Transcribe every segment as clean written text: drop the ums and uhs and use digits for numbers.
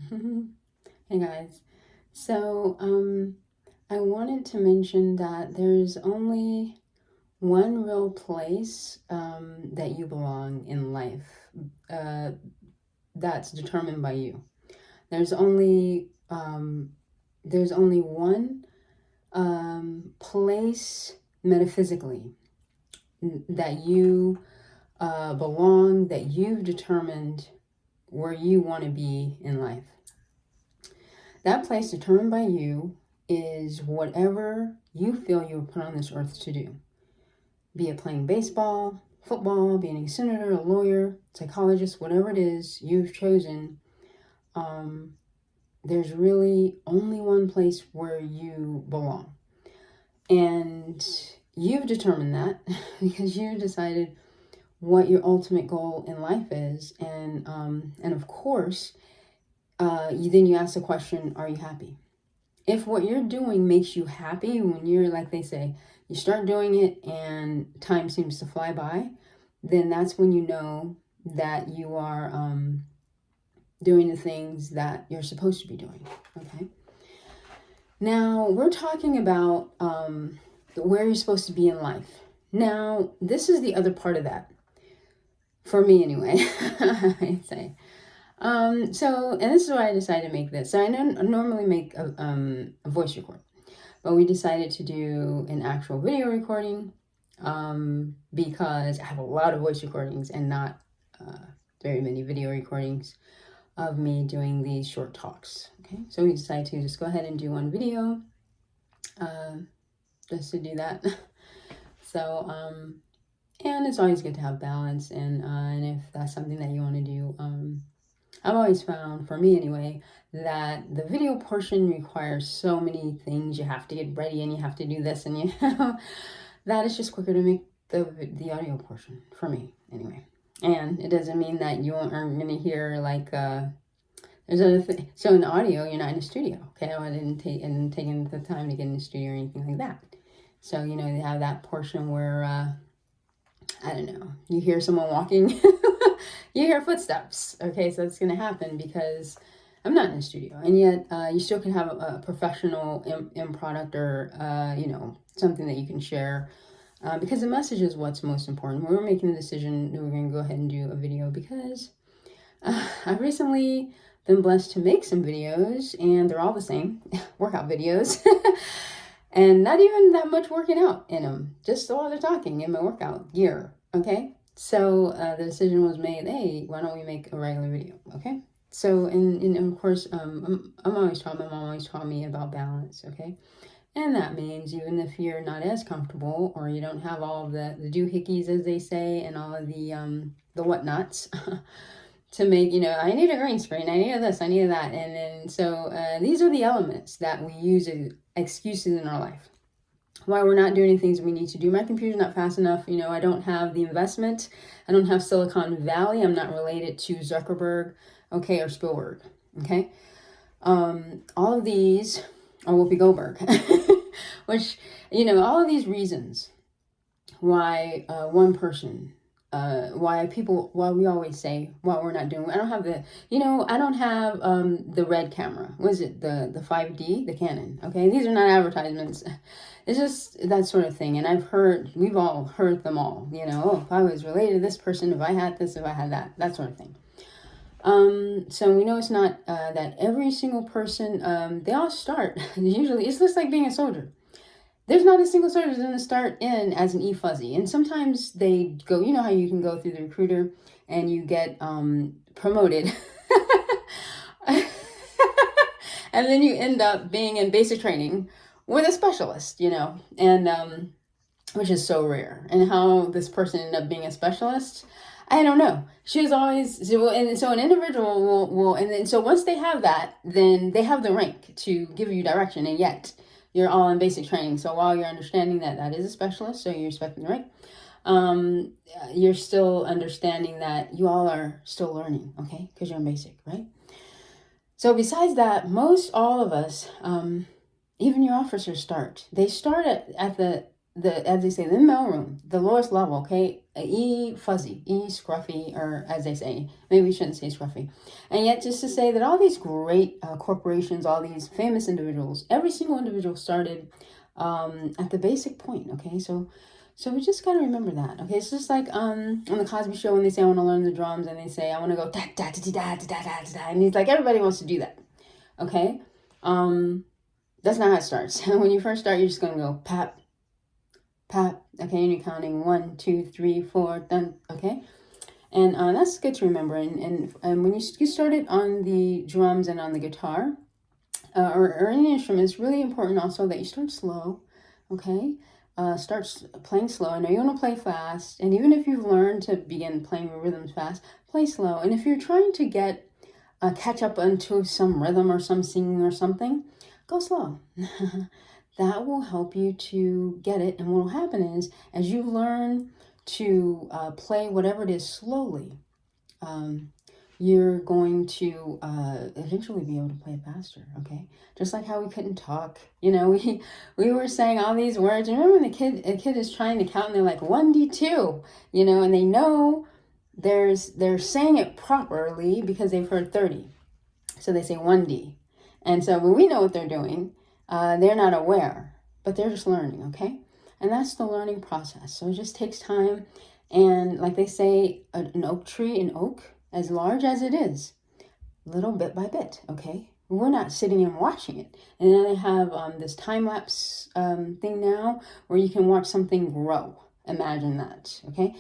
Hey guys. So, I wanted to mention that there's only one real place that you belong in life uh, that's determined by you. There's only one place metaphysically that you belong, that you've determined where you want to be in life. That place determined by you is whatever you feel you were put on this earth to do. Be it playing baseball, football, being a senator, a lawyer, psychologist, whatever it is you've chosen, there's really only one place where you belong. And you've determined that because you've decided what your ultimate goal in life is. And of course, then you ask the question, are you happy? If what you're doing makes you happy, when you're, like they say, you start doing it and time seems to fly by, then that's when you know that you are doing the things that you're supposed to be doing. Okay. Now we're talking about where you're supposed to be in life. Now, this is the other part of that. For me, anyway, I'd say. And this is why I decided to make this. So I normally make a voice record, but we decided to do an actual video recording because I have a lot of voice recordings and not very many video recordings of me doing these short talks. Okay, so we decided to just go ahead and do one video just to do that. So, and it's always good to have balance, and if that's something that you want to do, I've always found, for me anyway, that the video portion requires so many things. You have to get ready and you have to do this and that is just quicker to make the audio portion, for me anyway. And it doesn't mean that you aren't going to hear like there's other thing. So in audio, you're not in a studio. Okay, I didn't take the time to get in the studio or anything like that. So they have that portion where I don't know, you hear someone walking, you hear footsteps. Okay, so it's going to happen because I'm not in the studio. And yet you still can have a professional in product or, something that you can share because the message is what's most important. We were making the decision that we're going to go ahead and do a video because I've recently been blessed to make some videos and they're all the same, workout videos. And not even that much working out in them, just a lot of talking in my workout gear, okay? So the decision was made, hey, why don't we make a regular video, okay? So, and of course, my mom always taught me about balance, okay? And that means even if you're not as comfortable or you don't have all of the doohickeys, as they say, and all of the whatnots, to make, I need a green screen, I need this, I need that. And then, so these are the elements that we use as excuses in our life. Why we're not doing things we need to do. My computer's not fast enough. I don't have the investment. I don't have Silicon Valley. I'm not related to Zuckerberg, okay, or Spielberg, okay? All of these are Whoopi Goldberg, which, all of these reasons why one person why we always say, we're not doing, I don't have the red camera. What is it? The 5D, the Canon. Okay. These are not advertisements. It's just that sort of thing. And we've all heard them all, if I was related to this person, if I had this, if I had that sort of thing. So we know it's not, that every single person, they all start, usually it's just like being a soldier. There's not a single soldier that's going to start in as an E-Fuzzy. And sometimes they go, how you can go through the recruiter and you get promoted. And then you end up being in basic training with a specialist, and which is so rare. And how this person ended up being a specialist, I don't know. She was always, and so an individual will and so once they have that, then they have the rank to give you direction. And yet, you're all in basic training. So while you're understanding that is a specialist, so you're respecting the rank, you're still understanding that you all are still learning, okay? Because you're in basic, right? So besides that, most all of us, even your officers they start at the as they say, the mailroom, the lowest level, okay? E fuzzy, E scruffy, or as they say, maybe we shouldn't say scruffy. And yet, just to say that all these great corporations, all these famous individuals, every single individual started at the basic point. Okay, so we just gotta remember that. Okay, it's just like on the Cosby Show when they say I want to learn the drums, and they say I want to go da da da da da da da da, and he's like everybody wants to do that. Okay, that's not how it starts. When you first start, you're just gonna go pap, pap. Okay, and you're counting 1, 2, 3, 4, done. Okay, and that's good to remember. And when you started on the drums and on the guitar, or any instrument, it's really important also that you start slow. Okay, start playing slow. I know you want to play fast, and even if you've learned to begin playing rhythms fast, play slow. And if you're trying to get catch up onto some rhythm or some singing or something, go slow. That will help you to get it. And what will happen is, as you learn to play whatever it is slowly, you're going to eventually be able to play it faster. Okay, just like how we couldn't talk. You know, we were saying all these words. Remember when a kid is trying to count and they're like 1D2, you know, and they know they're saying it properly because they've heard 30, so they say 1D. And so when we know what they're doing, they're not aware, but they're just learning. Okay, and that's the learning process. So it just takes time. And like they say, an oak tree, an oak, as large as it is, little bit by bit. Okay, we're not sitting and watching it. And then they have this time-lapse thing now where you can watch something grow. Imagine that. Okay,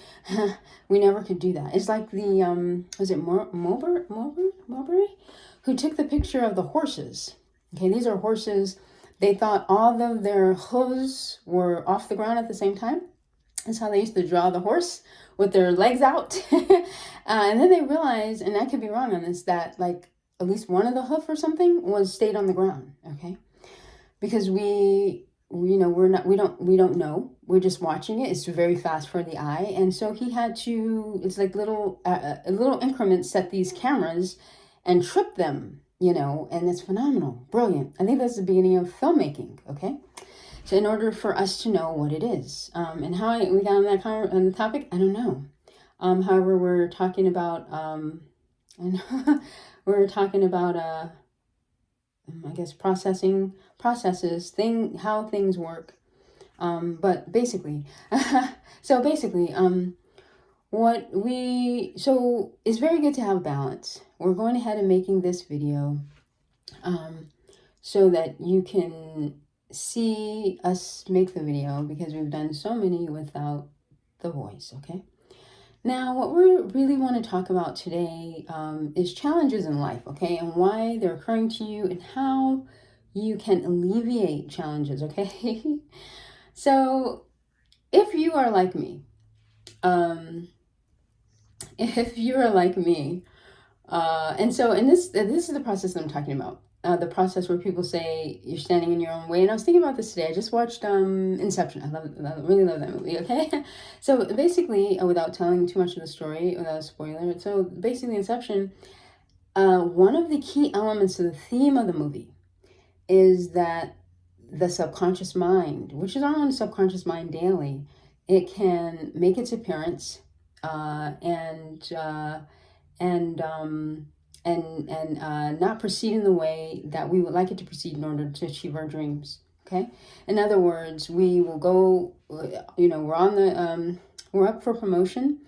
we never could do that. It's like the was it Mulberry who took the picture of the horses. Okay, these are horses. They thought all of their hooves were off the ground at the same time. That's how they used to draw the horse, with their legs out. And then they realized, and I could be wrong on this, that like at least one of the hoof or something stayed on the ground. Okay, because we don't know. We're just watching it. It's very fast for the eye, and so he had to. It's like little increments, set these cameras and trip them. You know, and it's phenomenal, brilliant. I think that's the beginning of filmmaking. Okay. So in order for us to know what it is, and how we got on that on the topic, I don't know. However, we're talking about, and we're talking about, I guess processes, how things work. But basically, so it's very good to have balance. We're going ahead and making this video, so that you can see us make the video, because we've done so many without the voice. Okay, now what we really want to talk about today is challenges in life. Okay, and why they're occurring to you and how you can alleviate challenges. Okay, so if you are like me, and this is the process that I'm talking about. The process where people say you're standing in your own way. And I was thinking about this today. I just watched Inception. I really love that movie. Okay, so basically, without telling too much of the story, without a spoiler, so basically, Inception. One of the key elements of the theme of the movie is that the subconscious mind, which is our own subconscious mind daily, it can make its appearance, and not proceed in the way that we would like it to proceed in order to achieve our dreams. Okay, in other words, we will go, we're on the we're up for promotion,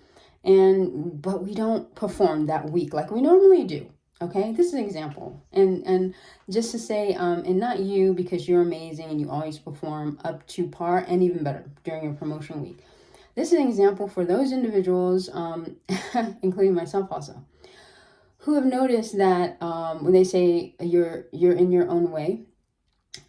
but we don't perform that week like we normally do. Okay, this is an example, and just to say, and not you, because you're amazing and you always perform up to par and even better during your promotion week. This is an example for those individuals, including myself also, who have noticed that when they say you're in your own way,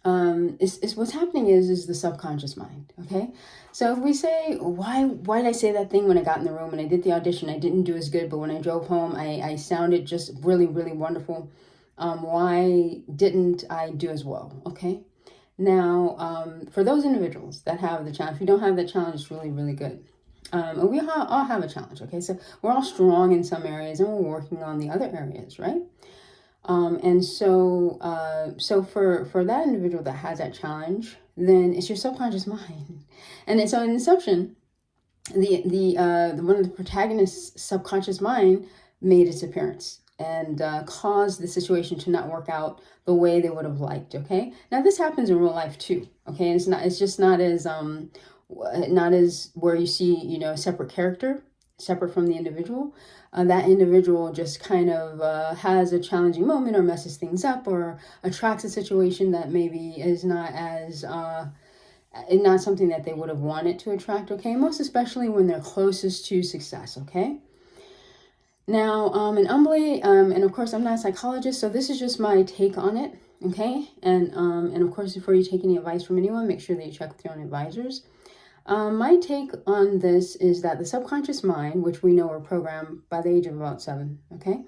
is what's happening is the subconscious mind. Okay, so if we say, why did I say that thing when I got in the room and I did the audition, I didn't do as good, but when I drove home I sounded just really, really wonderful. Why didn't I do as well? Okay, now for those individuals that have the challenge, if you don't have the challenge, it's really, really good. And we all have a challenge. Okay, so we're all strong in some areas and we're working on the other areas, right? And so for that individual that has that challenge, then it's your subconscious mind. And so in Inception, one of the protagonist's subconscious mind made its appearance and caused the situation to not work out the way they would have liked. Okay, now this happens in real life too. Okay, it's just not as where you see, you know, a separate character separate from the individual. That individual just kind of has a challenging moment or messes things up or attracts a situation that maybe is not something that they would have wanted to attract. Okay, most especially when they're closest to success. Okay. Now, and humbly, and of course, I'm not a psychologist, so this is just my take on it. Okay, and of course, before you take any advice from anyone, make sure that you check with your own advisors. My take on this is that the subconscious mind, which we know we're programmed by the age of about 7, okay?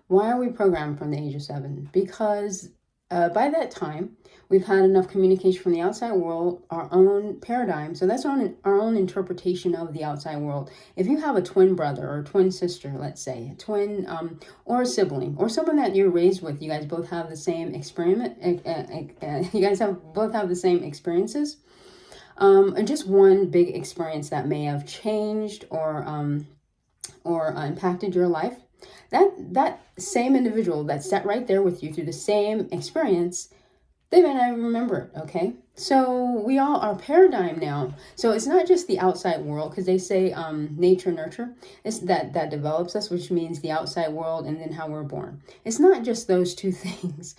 Why are we programmed from the age of 7? Because by that time, we've had enough communication from the outside world, our own paradigm. So that's our own interpretation of the outside world. If you have a twin brother or a twin sister, let's say, a twin or a sibling or someone that you're raised with, you guys both have the same experiment. You guys both have the same experiences. And just one big experience that may have changed or impacted your life. That same individual that sat right there with you through the same experience, they may not even remember it. Okay, so we all our paradigm now. So it's not just the outside world, because they say nature nurture. It's that develops us, which means the outside world and then how we're born. It's not just those two things.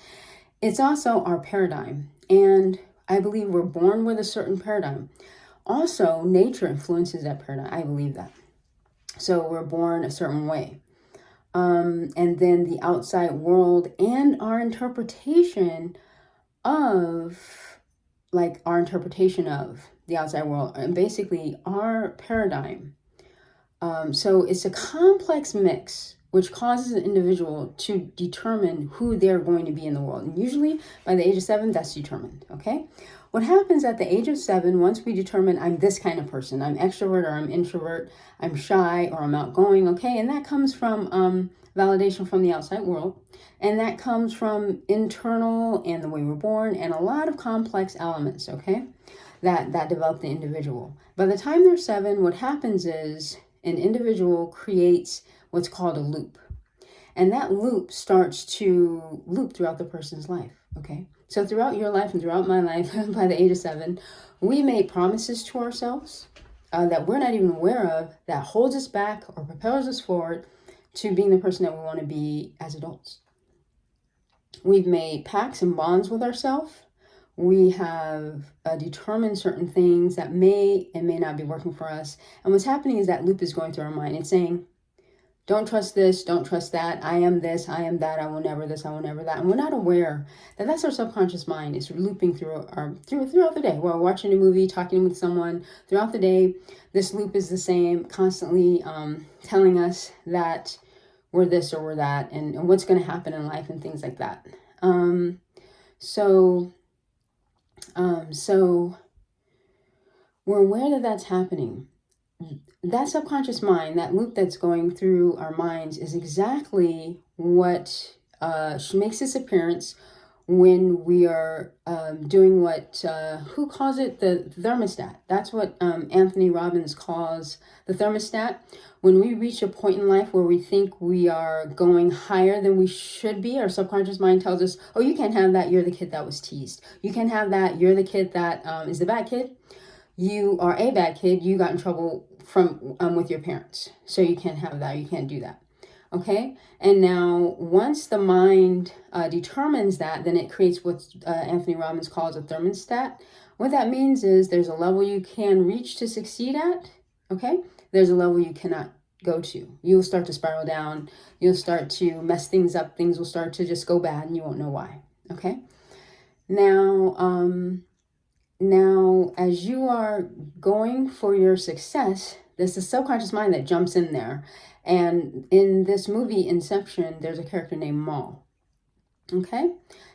It's also our paradigm, and I believe we're born with a certain paradigm. Also, nature influences that paradigm. I believe that. So we're born a certain way. And then the outside world and our interpretation of, the outside world, and basically our paradigm. So it's a complex mix which causes an individual to determine who they're going to be in the world. And usually by the age of 7, that's determined, okay? What happens at the age of 7, once we determine I'm this kind of person, I'm extrovert or I'm introvert, I'm shy or I'm outgoing, okay? And that comes from validation from the outside world. And that comes from internal and the way we're born and a lot of complex elements, okay? That develop the individual. By the time they're 7, what happens is an individual creates what's called a loop. And that loop starts to loop throughout the person's life, okay? So throughout your life and throughout my life, by the age of 7, we made promises to ourselves that we're not even aware of, that holds us back or propels us forward to being the person that we want to be as adults. We've made pacts and bonds with ourselves. We have determined certain things that may and may not be working for us. And what's happening is that loop is going through our mind. It's saying, don't trust this, don't trust that. I am this, I am that. I will never this, I will never that. And we're not aware that that's our subconscious mind. It's looping throughout the day. We're watching a movie, talking with someone throughout the day. This loop is the same, constantly telling us that we're this or we're that, and what's going to happen in life and things like that. So we're aware that that's happening. That subconscious mind, that loop that's going through our minds, is exactly what makes its appearance when we are doing what, who calls it the thermostat? That's what Anthony Robbins calls the thermostat. When we reach a point in life where we think we are going higher than we should be, our subconscious mind tells us, oh, you can't have that, you're the kid that was teased. You can't have that, you're the kid that is the bad kid. You are a bad kid, you got in trouble from with your parents. So you can't have that, you can't do that. Okay, and now once the mind determines that, then it creates what Anthony Robbins calls a thermostat. What that means is there's a level you can reach to succeed at, okay? There's a level you cannot go to. You'll start to spiral down. You'll start to mess things up. Things will start to just go bad and you won't know why, okay? Now, as you are going for your success, there's the subconscious mind that jumps in there. And in this movie, Inception, there's a character named Mal. Okay?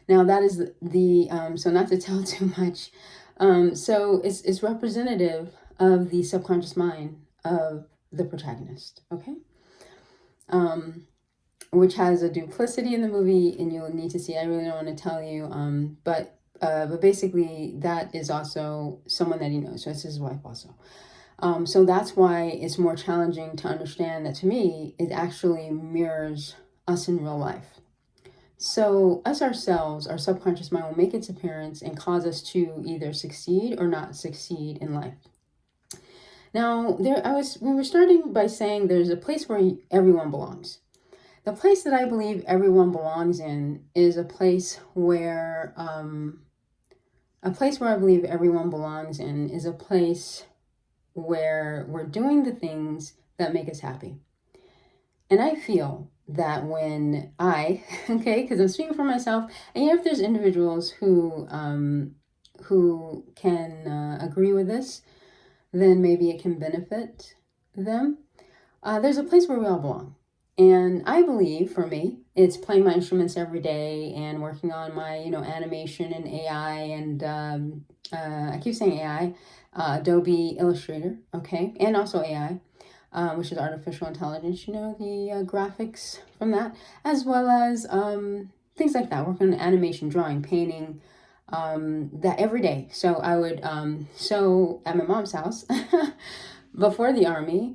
Now that is so not to tell too much. So it's representative of the subconscious mind of the protagonist. Okay? Which has a duplicity in the movie, and you'll need to see. I really don't want to tell you. But basically, that is also someone that he knows. So it's his wife also. So that's why it's more challenging to understand that to me, it actually mirrors us in real life. So us ourselves, our subconscious mind will make its appearance and cause us to either succeed or not succeed in life. Now, we were starting by saying there's a place where everyone belongs. The place that I believe everyone belongs in is a place where I believe everyone belongs in is a place where we're doing the things that make us happy. And I feel that when okay, because I'm speaking for myself, and if there's individuals who can agree with this, then maybe it can benefit them. There's a place where we all belong. And I believe, for me, it's playing my instruments every day and working on my, animation and AI and I keep saying AI, Adobe Illustrator, okay, and also AI, which is artificial intelligence, the graphics from that, as well as things like that, working on animation, drawing, painting, that every day. So I would sew at my mom's house before the army,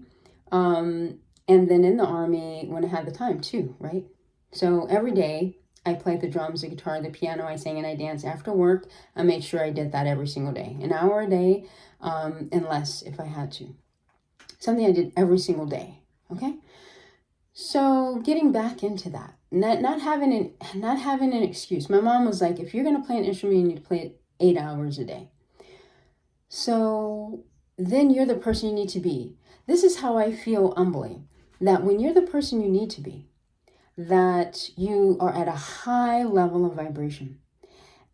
and then in the army when I had the time too, right? So every day I played the drums, the guitar, the piano, I sang and I danced after work. I made sure I did that every single day, an hour a day, and less if I had to. Something I did every single day, okay? So getting back into that, not having an excuse. My mom was like, if you're gonna play an instrument, you need to play it 8 hours a day. So then you're the person you need to be. This is how I feel humbly, that when you're the person you need to be, that you are at a high level of vibration.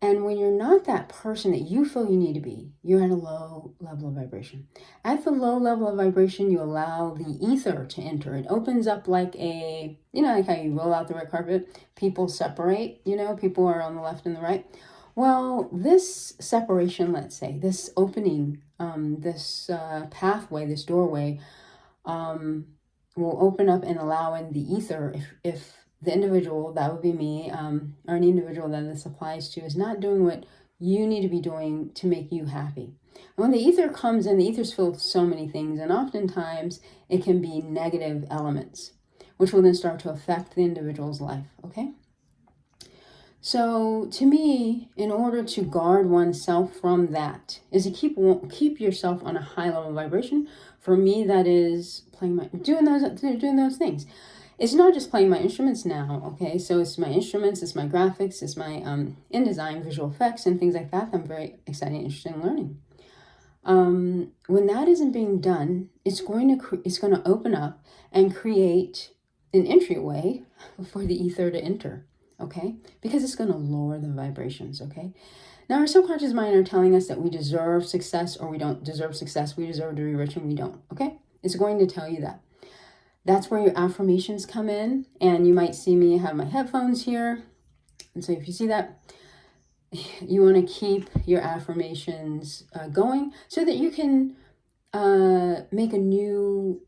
And when you're not that person that you feel you need to be, you're at a low level of vibration. At the low level of vibration, you allow the ether to enter. It opens up like like how you roll out the red carpet, people separate, people are on the left and the right. Well, this separation, let's say, this opening, this pathway, this doorway, will open up and allow in the ether if the individual, that would be me, or an individual that this applies to, is not doing what you need to be doing to make you happy. And when the ether comes in, the ether's filled with so many things, and oftentimes it can be negative elements, which will then start to affect the individual's life, okay? So to me, in order to guard oneself from that, is to keep yourself on a high level of vibration. For me, that is doing those things. It's not just playing my instruments now, okay? So it's my instruments, it's my graphics, it's my InDesign, visual effects, and things like that I'm very excited and interested in learning. When that isn't being done, it's going to open up and create an entryway for the ether to enter, okay? Because it's going to lower the vibrations, okay? Now, our subconscious mind are telling us that we deserve success or we don't deserve success. We deserve to be rich and we don't, okay? It's going to tell you that. That's where your affirmations come in, and you might see me have my headphones here. And so if you see that, you want to keep your affirmations going so that you can make a new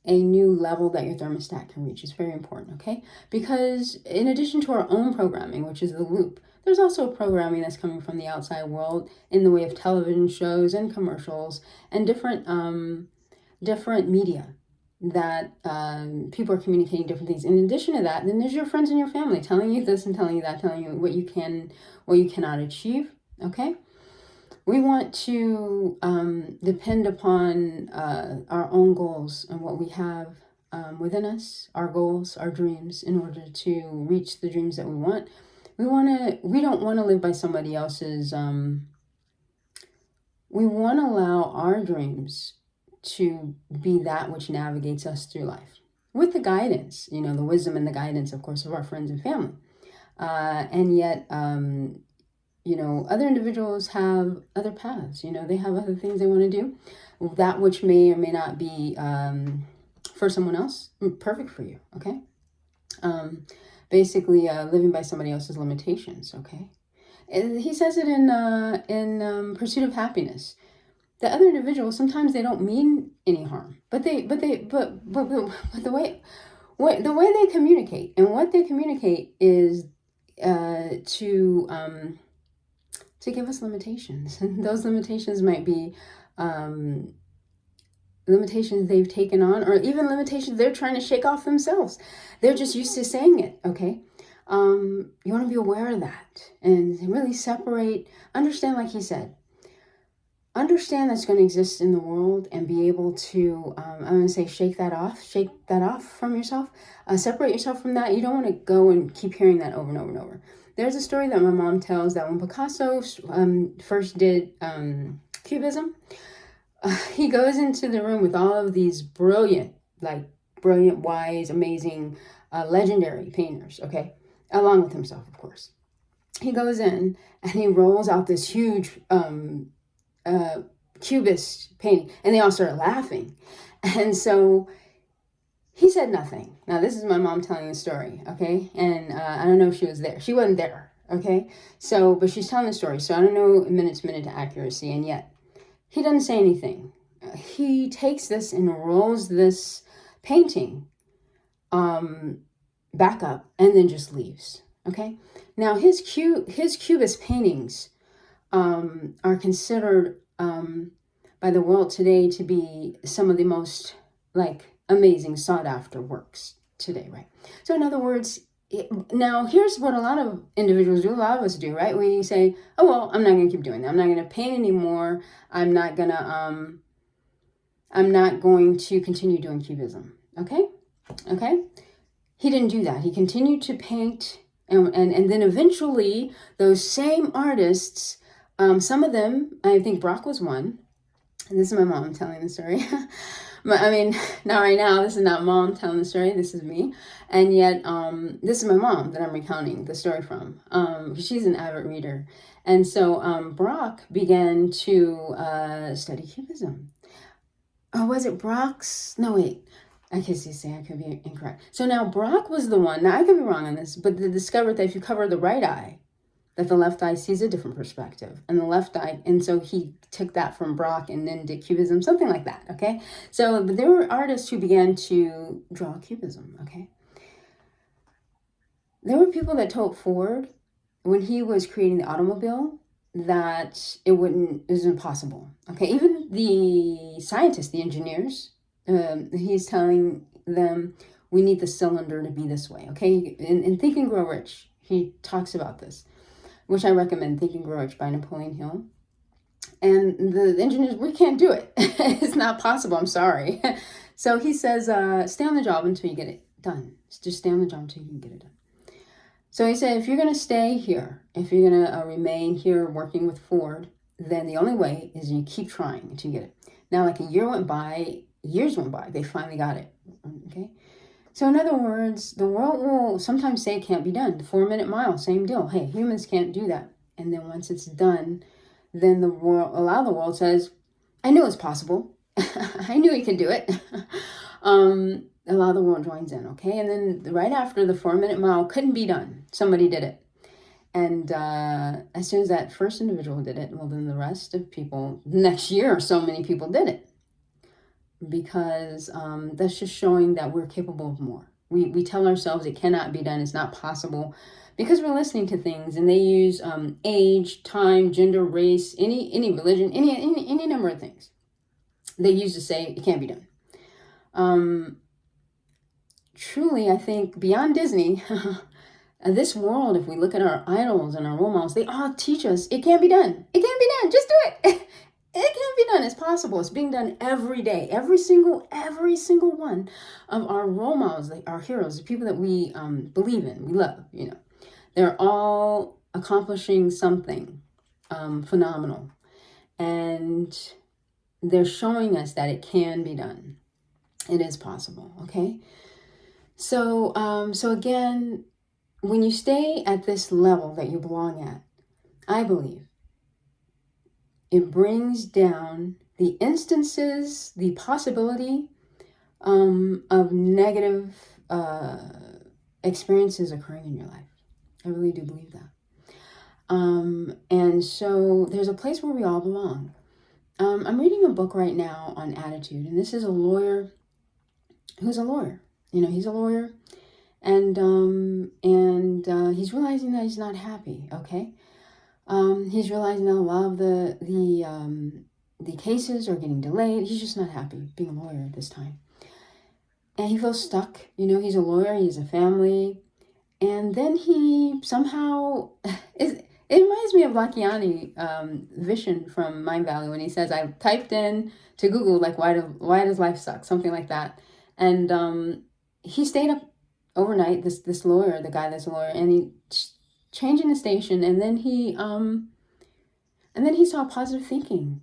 level that your thermostat can reach. It's very important, okay? Because in addition to our own programming, which is the loop, there's also programming that's coming from the outside world in the way of television shows and commercials and different media that people are communicating different things. In addition to that, then there's your friends and your family telling you this and telling you that, telling you what you can, what you cannot achieve, okay? We want to depend upon our own goals and what we have within us, our goals, our dreams, in order to reach the dreams that we want. We don't want to live by somebody else's, we want to allow our dreams to be that which navigates us through life with the guidance, the wisdom and the guidance, of course, of our friends and family. And yet, other individuals have other paths, they have other things they want to do, that which may or may not be for someone else perfect for you, okay? Basically, living by somebody else's limitations, okay? And he says it in Pursuit of Happiness. The other individuals, sometimes they don't mean any harm, but the way they communicate, and what they communicate is to give us limitations, and those limitations might be limitations they've taken on, or even limitations they're trying to shake off themselves. They're just used to saying it, okay? You want to be aware of that and really separate, understand, like he said, understand that's going to exist in the world and be able to, I'm going to say, shake that off from yourself, separate yourself from that. You don't want to go and keep hearing that over and over and over. There's a story that my mom tells that when Picasso first did Cubism, he goes into the room with all of these brilliant, wise, amazing, legendary painters, okay? Along with himself, of course. He goes in and he rolls out this huge Cubist painting, and they all started laughing. And so he said nothing. Now, this is my mom telling the story, okay? And I don't know if she was there. She wasn't there, okay? So, but she's telling the story, so I don't know minute to minute to accuracy, and yet he doesn't say anything. He takes this and rolls this painting back up and then just leaves, okay? Now, his Cubist paintings are considered by the world today to be some of the most amazing sought after works today, right? So in other words, now here's what a lot of individuals do, a lot of us do, right? We say, oh, well, I'm not going to keep doing that. I'm not going to paint anymore. I'm not going to continue doing Cubism. Okay? He didn't do that. He continued to paint, and then eventually those same artists, some of them, I think Braque was one, and this is my mom telling the story. I mean, not right now, this is not mom telling the story, this is me. And yet, this is my mom that I'm recounting the story from. She's an avid reader. And so Braque began to study Cubism. Or was it Braque's? No, wait. I could say I could be incorrect. So now Braque was the one, now I could be wrong on this, but they discovered that if you cover the right eye, that the left eye sees a different perspective, and the left eye, and so he took that from Braque and then did Cubism, something like that, okay? So there were artists who began to draw Cubism, okay? There were people that told Ford, when he was creating the automobile, that it was impossible, okay? Even the scientists, the engineers, he's telling them, we need the cylinder to be this way, okay? In Think and Grow Rich, he talks about this, which I recommend, Think and Grow Rich by Napoleon Hill. And the engineers, we can't do it. It's not possible, I'm sorry. So he says, stay on the job until you get it done. Just stay on the job until you can get it done. So he said, if you're going to stay here, if you're going to remain here working with Ford, then the only way is you keep trying until you get it. Now, like years went by, they finally got it, okay? So in other words, the world will sometimes say it can't be done. The 4-minute mile, same deal. Hey, humans can't do that. And then once it's done, then a lot of the world says, I knew it was possible. I knew he could do it. A lot of the world joins in, okay? And then right after the 4-minute mile couldn't be done, somebody did it. And as soon as that first individual did it, well, then the rest of people, next year, so many people did it. Because that's just showing that we're capable of more. We tell ourselves it cannot be done, it's not possible, because we're listening to things, and they use age, time, gender, race, any religion, any number of things they use to say it can't be done. Truly, I think beyond Disney, this world, if we look at our idols and our role models, they all teach us it can't be done. It can't be done. Just do it. It can be done. It's possible. It's being done every day. Every single one of our role models, our heroes, the people that we believe in, we love, they're all accomplishing something phenomenal. And they're showing us that it can be done. It is possible, okay? So again, when you stay at this level that you belong at, I believe, it brings down the instances, the possibility of negative experiences occurring in your life. I really do believe that. And so there's a place where we all belong. I'm reading a book right now on attitude, and this is a lawyer who's a lawyer. He's a lawyer, and he's realizing that he's not happy, okay? He's realizing that a lot of the the cases are getting delayed. He's just not happy being a lawyer at this time. And he feels stuck. You know, he's a lawyer, he has a family. And then he somehow, it reminds me of Lakiani Vishen from Mindvalley when he says, I typed in to Google, like, why does life suck? Something like that. And he stayed up overnight, this lawyer, the guy that's a lawyer, and he changing the station. And then he saw positive thinking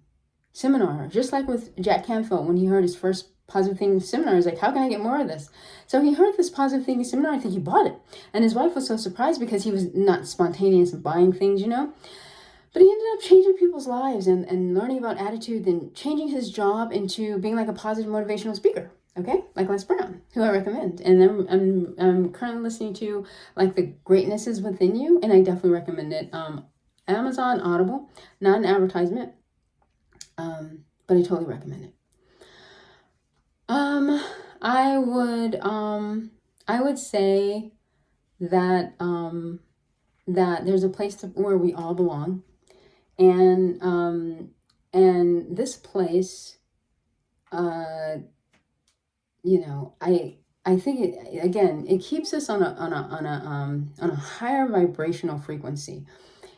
seminar, just like with Jack Canfield when he heard his first positive thinking seminar. He's like, how can I get more of this? So he heard this positive thinking seminar. I think he bought it. And his wife was so surprised because he was not spontaneous in buying things, you know. But he ended up changing people's lives and learning about attitude and changing his job into being like a positive motivational speaker. Okay, like Les Brown, who I recommend. And then I'm currently listening to like The Greatness Is Within You, and I definitely recommend it. Amazon Audible, not an advertisement, but I totally recommend it. I would say that that there's a place where we all belong, and this place, you know, I think it keeps us on a higher vibrational frequency,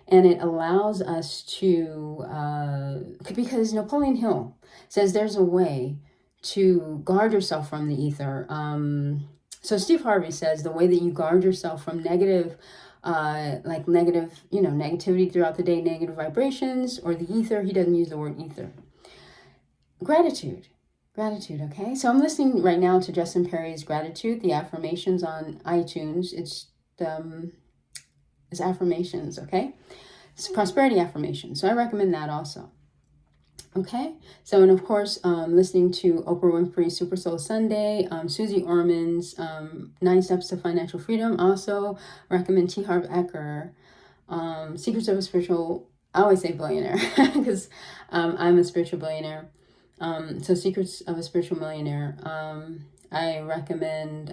and it allows us to because Napoleon Hill says there's a way to guard yourself from the ether. So Steve Harvey says the way that you guard yourself from negative, negativity throughout the day, negative vibrations, or the ether. He doesn't use the word ether. Gratitude, okay? So I'm listening right now to Justin Perry's Gratitude, the affirmations on iTunes. It's affirmations, okay? It's prosperity affirmations. So I recommend that also. Okay, so and of course, listening to Oprah Winfrey Super Soul Sunday, Susie Orman's 9 Steps to Financial Freedom. Also recommend T. Harv Eker, Secrets of a Spiritual. I always say billionaire because I'm a spiritual billionaire. So Secrets of a Spiritual Millionaire. I recommend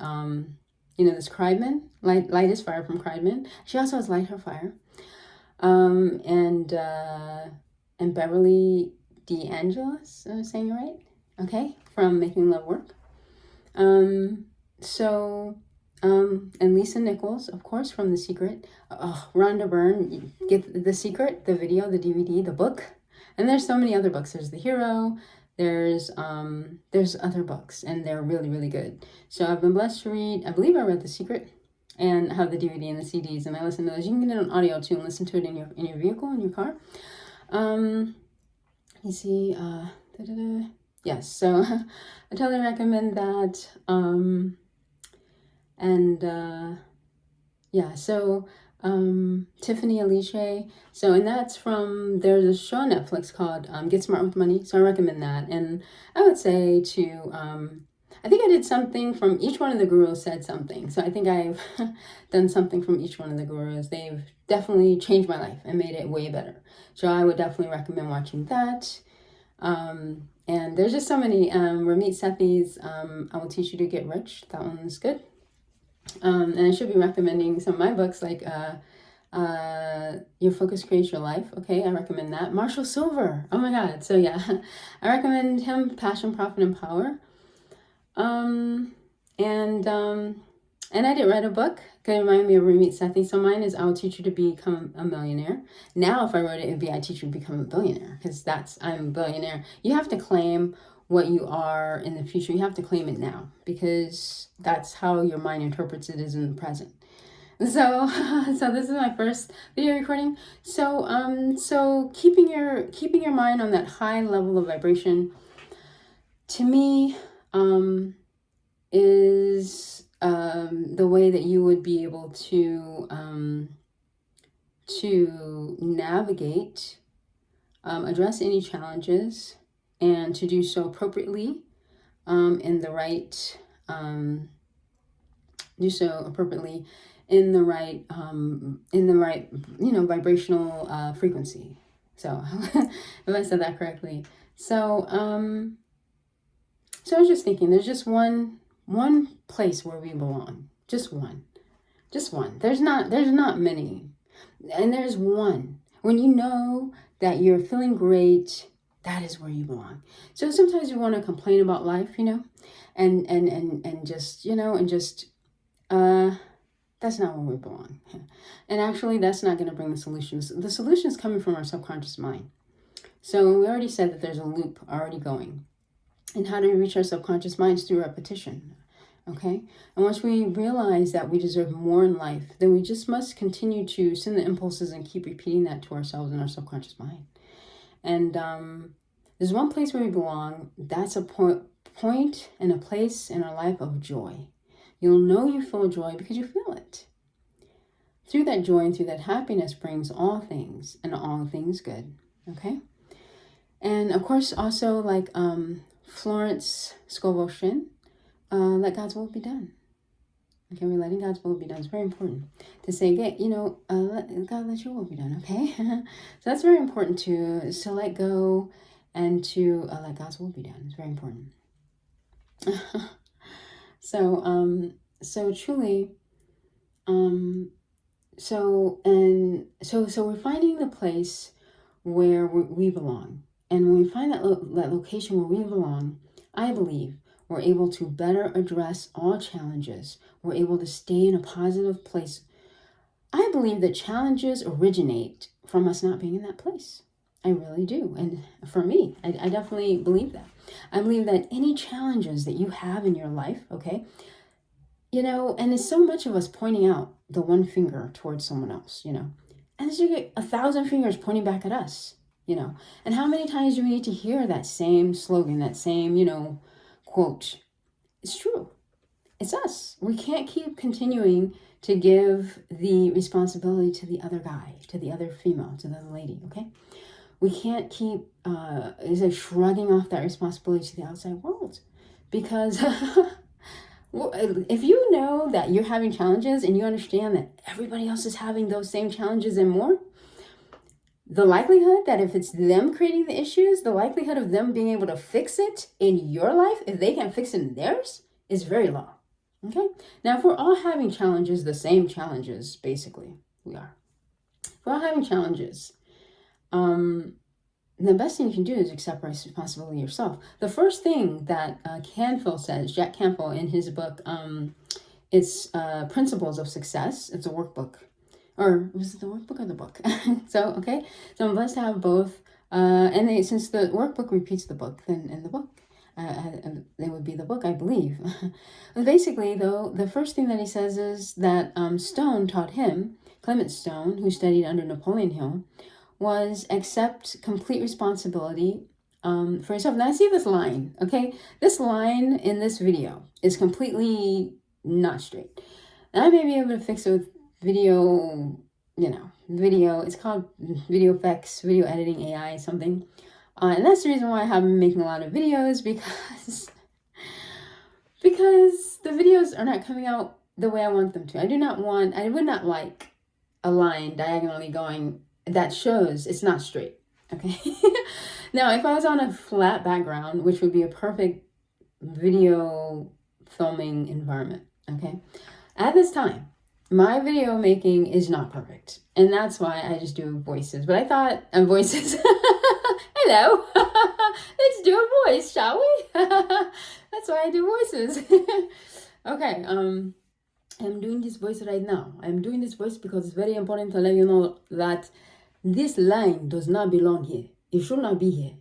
this Kreidman, Light is Fire from Kreidman. She also has Light Her Fire, and Beverly DeAngelis, am I saying it right? Okay, from Making Love Work. And Lisa Nichols, of course, from The Secret. Rhonda Byrne, get The Secret, the video, the DVD, the book. And there's so many other books. There's The Hero. There's other books, and they're really, really good. So I've been blessed to read. I believe I read The Secret, and have the DVD and the CDs, and I listen to those. You can get it on audio too, and listen to it in your vehicle, in your car. You see, yes, so I totally recommend that. Tiffany Aliche. So, and that's there's a show on Netflix called Get Smart with Money. So I recommend that. And I would say I think I did something from each one of the gurus said something. So I think I've done something from each one of the gurus. They've definitely changed my life and made it way better. So I would definitely recommend watching that. And there's just so many. Ramit Sethi's I Will Teach You to Get Rich. That one's good. And I should be recommending some of my books like Your Focus Creates Your Life. Okay, I recommend that. Marshall Silver. Oh my God. So yeah, I recommend him, Passion, Profit, and Power. And I did write a book. It reminded me of Ramit Sethi. So mine is I Will Teach You to Become a Millionaire. Now, if I wrote it, it'd be I Teach You to Become a Billionaire, because I'm a billionaire. You have to claim what you are in the future. You have to claim it now, because that's how your mind interprets it, is in the present. So this is my first video recording. So keeping your mind on that high level of vibration, to me, is the way that you would be able to navigate, address any challenges, and to do so appropriately, in the right vibrational frequency. So if I said that correctly. So I was just thinking, there's just one place where we belong. Just one. There's not many. And there's one. When you know that you're feeling great, that is where you belong. So sometimes we want to complain about life, and just, that's not where we belong. And actually, that's not going to bring the solutions. The solution is coming from our subconscious mind. So we already said that there's a loop already going. And how do we reach our subconscious minds? Through repetition. Okay? And once we realize that we deserve more in life, then we just must continue to send the impulses and keep repeating that to ourselves in our subconscious mind. And there's one place where we belong. That's a point and a place in our life of joy. You'll know you feel joy because you feel it. Through that joy and through that happiness brings all things, and all things good. Okay? And of course, also like Florence Scovel Shinn, let God's will be done. Okay, we're letting God's will be done. It's very important to say, God, let your will be done, okay? So that's very important to let go and to let God's will be done. It's very important. So truly, so we're finding the place where we belong. And when we find that location where we belong, I believe we're able to better address all challenges. We're able to stay in a positive place. I believe that challenges originate from us not being in that place. I really do. And for me, I definitely believe that. I believe that any challenges that you have in your life, okay, and it's so much of us pointing out the one finger towards someone else, and as you get 1,000 fingers pointing back at us, and how many times do we need to hear that same slogan, that same, quote? It's true. It's us. We can't keep continuing to give the responsibility to the other guy, to the other female, to the other lady, okay? We can't keep shrugging off that responsibility to the outside world, because if you know that you're having challenges and you understand that everybody else is having those same challenges and more, the likelihood that if it's them creating the issues, the likelihood of them being able to fix it in your life, if they can fix it in theirs, is very low. Okay? Now, if we're all having challenges, the same challenges, basically, we are. If we're all having challenges, the best thing you can do is accept responsibility yourself. The first thing that Canfield says, Jack Canfield, in his book, it's Principles of Success. It's a workbook. Or was it the workbook or the book? So I'm blessed to have both. Since the workbook repeats the book, then in the book, they would be the book, I believe. But basically, though, the first thing that he says is that Stone taught him, Clement Stone, who studied under Napoleon Hill, was accept complete responsibility for yourself. Now I see this line, okay? This line in this video is completely not straight. And I may be able to fix it with video, it's called video effects, video editing, AI, something. And that's the reason why I haven't been making a lot of videos, because the videos are not coming out the way I want them to. I would not like a line diagonally going that shows it's not straight, okay? Now, if I was on a flat background, which would be a perfect video filming environment, okay? At this time, my video making is not perfect. And that's why I just do voices. But I thought, voices, hello, let's do a voice, shall we? That's why I do voices. Okay, I'm doing this voice right now. I'm doing this voice because it's very important to let you know that this line does not belong here. It should not be here.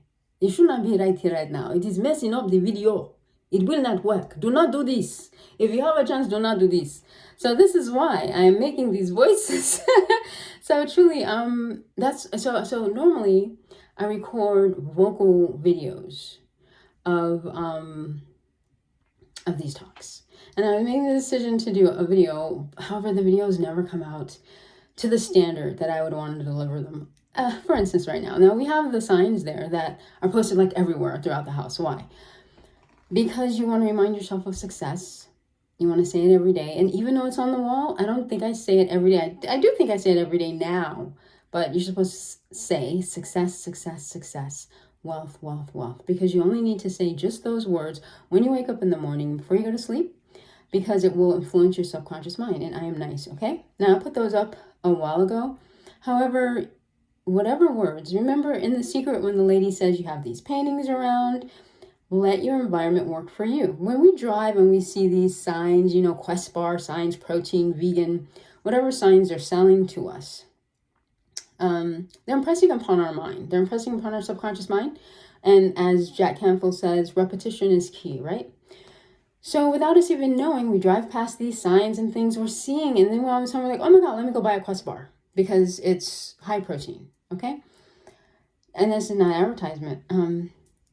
It should not be right here, right now. It is messing up the video. It will not work. Do not do this. If you have a chance, do not do this. So this is why I'm making these voices. So truly, so normally I record vocal videos of these talks. And I made the decision to do a video. However, the videos never come out to the standard that I would want to deliver them. For instance, right now. Now, we have the signs there that are posted like everywhere throughout the house. Why? Because you want to remind yourself of success. You want to say it every day. And even though it's on the wall, I don't think I say it every day. I do think I say it every day now. But you're supposed to say success, success, success, wealth, wealth, wealth. Because you only need to say just those words when you wake up in the morning before you go to sleep. Because it will influence your subconscious mind. And I am nice, okay? Now, I put those up a while ago. However, whatever words. Remember in The Secret when the lady says you have these paintings around, let your environment work for you. When we drive and we see these signs, you know, Quest bar signs, protein, vegan, whatever signs they're selling to us, they're impressing upon our mind. They're impressing upon our subconscious mind. And as Jack Canfield says, repetition is key, right? So without us even knowing, we drive past these signs and things we're seeing, and then all of a sudden we're like, oh my God, let me go buy a Quest bar because it's high protein, okay? And this is not advertisement.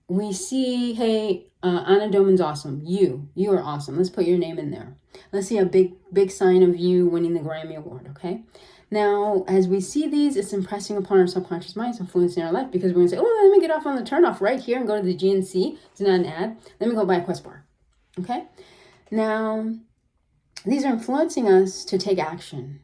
We see, hey, Anna Doman's awesome. You are awesome. Let's put your name in there. Let's see a big sign of you winning the Grammy Award, okay? Now, as we see these, it's impressing upon our subconscious minds, influencing our life, because we're going to say, oh, let me get off on the turnoff right here and go to the GNC. It's not an ad. Let me go buy a Quest bar, okay? Now, these are influencing us to take action.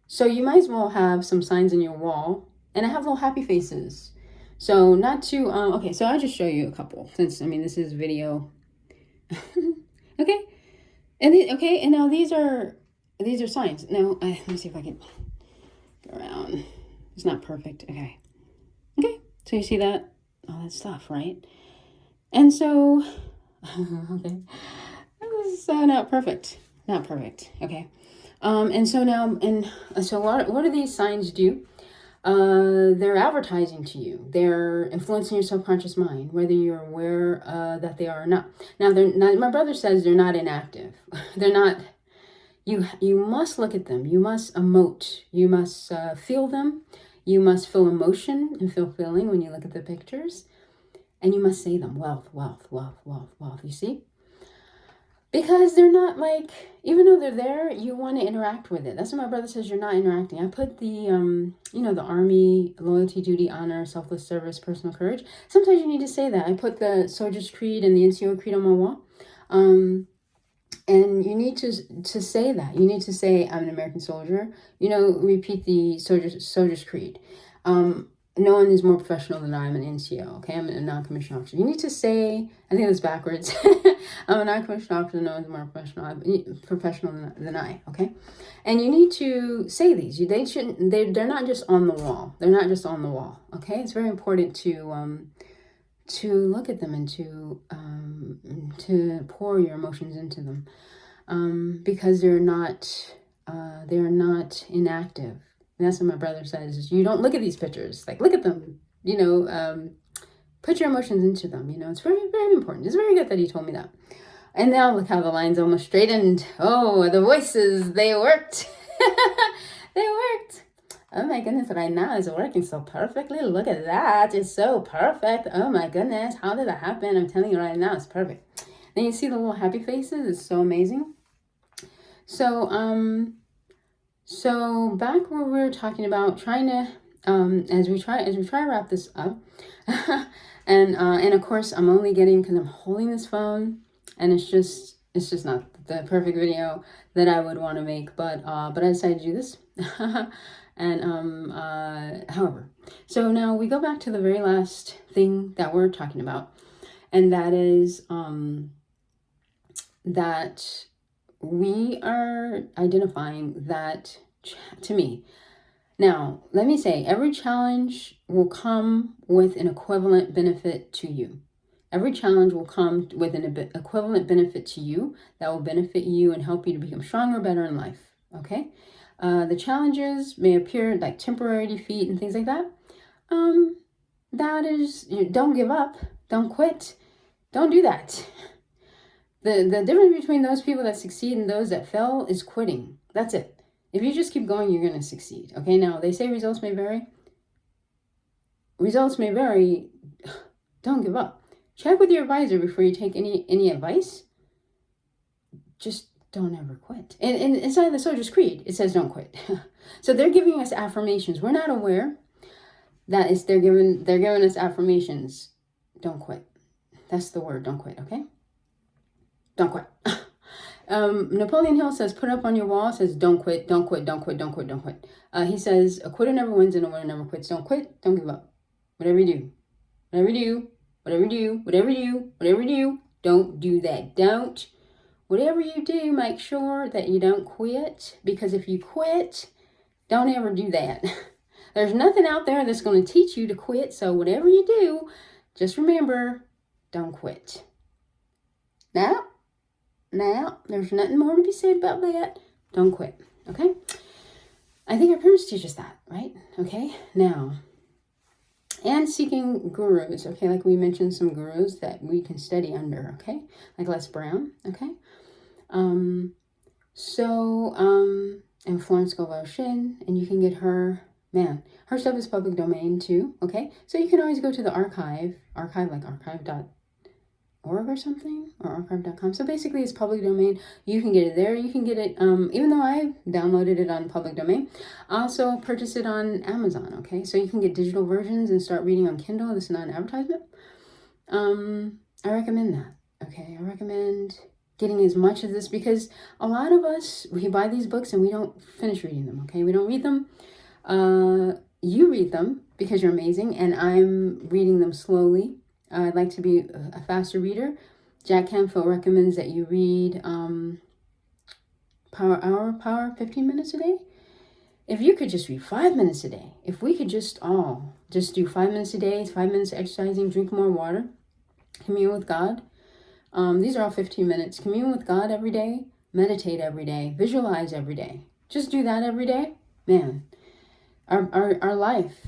So you might as well have some signs in your wall, and I have little happy faces. So not to, okay, so I'll just show you a couple, since, I mean, this is video. Okay, and now these are signs. Now, let me see if I can go around. It's not perfect, okay. Okay, so you see that? All that stuff, right? And so, okay, this is not perfect, okay. And so now, so what do these signs do? They're advertising to you. They're influencing your subconscious mind, whether you're aware that they are or not. Now, my brother says they're not inactive. They're not. You must look at them. You must emote. You must feel them. You must feel emotion and feel feeling when you look at the pictures. And you must say them. Wealth, wealth, wealth, wealth, wealth. You see? Because they're not like, even though they're there, you want to interact with it. That's what my brother says, you're not interacting. I put the, you know, the Army, loyalty, duty, honor, selfless service, personal courage. Sometimes you need to say that. I put the Soldier's Creed and the NCO Creed on my wall. And you need to say that. You need to say, I'm an American soldier. You know, repeat the Soldier's Creed. No one is more professional than I am an NCO, okay? I'm a non-commissioned officer. You need to say, I think that's backwards. I'm a non-commissioned officer, no one's more professional than I, okay? And you need to say these. They're not just on the wall. They're not just on the wall, okay? It's very important to look at them and to pour your emotions into them, because they're not inactive. And that's what my brother says, is you don't look at these pictures, like look at them, you know, put your emotions into them, you know. It's very, very important. It's very good that he told me that. And now look how the line's almost straightened. Oh, the voices, they worked. They worked. Oh my goodness, right now it's working so perfectly. Look at that. It's so perfect. Oh my goodness, how did that happen? I'm telling you right now, it's perfect. And you see the little happy faces? It's so amazing. So back where we were talking about trying to, as we try to wrap this up, and of course I'm only getting, because I'm holding this phone, and it's just not the perfect video that I would want to make, but I decided to do this. And however, so now we go back to the very last thing that we're talking about, and that is that we are identifying that, to me. Now, let me say, every challenge will come with an equivalent benefit to you. Every challenge will come with an equivalent benefit to you that will benefit you and help you to become stronger, better in life, okay? The challenges may appear like temporary defeat and things like that. That is, don't give up, don't quit, don't do that. The difference between those people that succeed and those that fail is quitting. That's it. If you just keep going, you're going to succeed. Okay, now they say results may vary. Results may vary. Don't give up. Check with your advisor before you take any advice. Just don't ever quit. And inside the Soldier's Creed, it says don't quit. So they're giving us affirmations. We're not aware that they're giving us affirmations. Don't quit. That's the word, don't quit, okay? Don't quit. Napoleon Hill says, put up on your wall, says, don't quit, don't quit, don't quit, don't quit, don't quit. He says, a quitter never wins and a winner never quits. Don't quit, don't give up. Whatever you do, whatever you do, whatever you do, whatever you do, whatever you do, don't do that. Don't. Whatever you do, make sure that you don't quit, because if you quit, don't ever do that. There's nothing out there that's going to teach you to quit. So whatever you do, just remember, don't quit. Now, there's nothing more to be said about that. Don't quit, okay? I think our parents teach us that, right? Okay, now, and seeking gurus, okay? Like we mentioned some gurus that we can study under, okay? Like Les Brown, okay? And Florence Scovel Shinn, and you can get her, man, her stuff is public domain too, okay? So you can always go to the archive like archive.org or something, or archive.com. So basically it's public domain. You can get it there. You can get it, even though I downloaded it on public domain, I also purchased it on Amazon, okay? So you can get digital versions and start reading on Kindle. This is not an advertisement. I recommend that, okay? I recommend getting as much of this, because a lot of us, we buy these books and we don't finish reading them, okay? We don't read them. You read them because you're amazing, and I'm reading them slowly. I'd like to be a faster reader. Jack Canfield recommends that you read Power 15 minutes a day. If you could just read 5 minutes a day, if we could just all just do 5 minutes a day, 5 minutes exercising, drink more water, commune with God. These are all 15 minutes. Commune with God every day, meditate every day, visualize every day. Just do that every day. Man, our life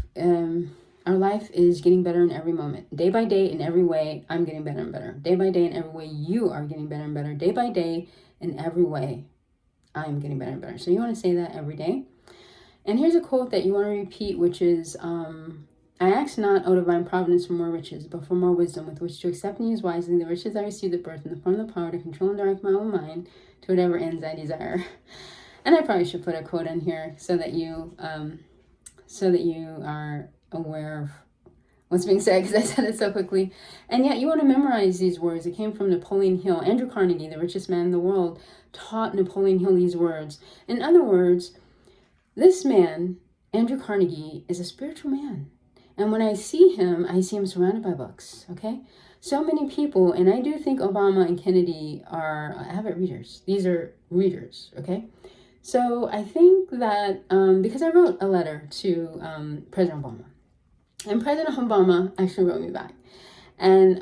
is getting better in every moment. Day by day, in every way, I'm getting better and better. Day by day, in every way, you are getting better and better. Day by day, in every way, I'm getting better and better. So you want to say that every day. And here's a quote that you want to repeat, which is, I ask not, O divine providence, for more riches, but for more wisdom with which to accept and use wisely the riches I receive at birth in the form of the power to control and direct my own mind to whatever ends I desire. And I probably should put a quote in here so that you are aware of what's being said, because I said it so quickly. And yet you want to memorize these words. It came from Napoleon Hill. Andrew Carnegie, the richest man in the world, taught Napoleon Hill these words. In other words, this man, Andrew Carnegie, is a spiritual man. And when I see him surrounded by books, okay? So many people, and I do think Obama and Kennedy are avid readers. These are readers, okay? So I think that, because I wrote a letter to President Obama, and President Obama actually wrote me back. And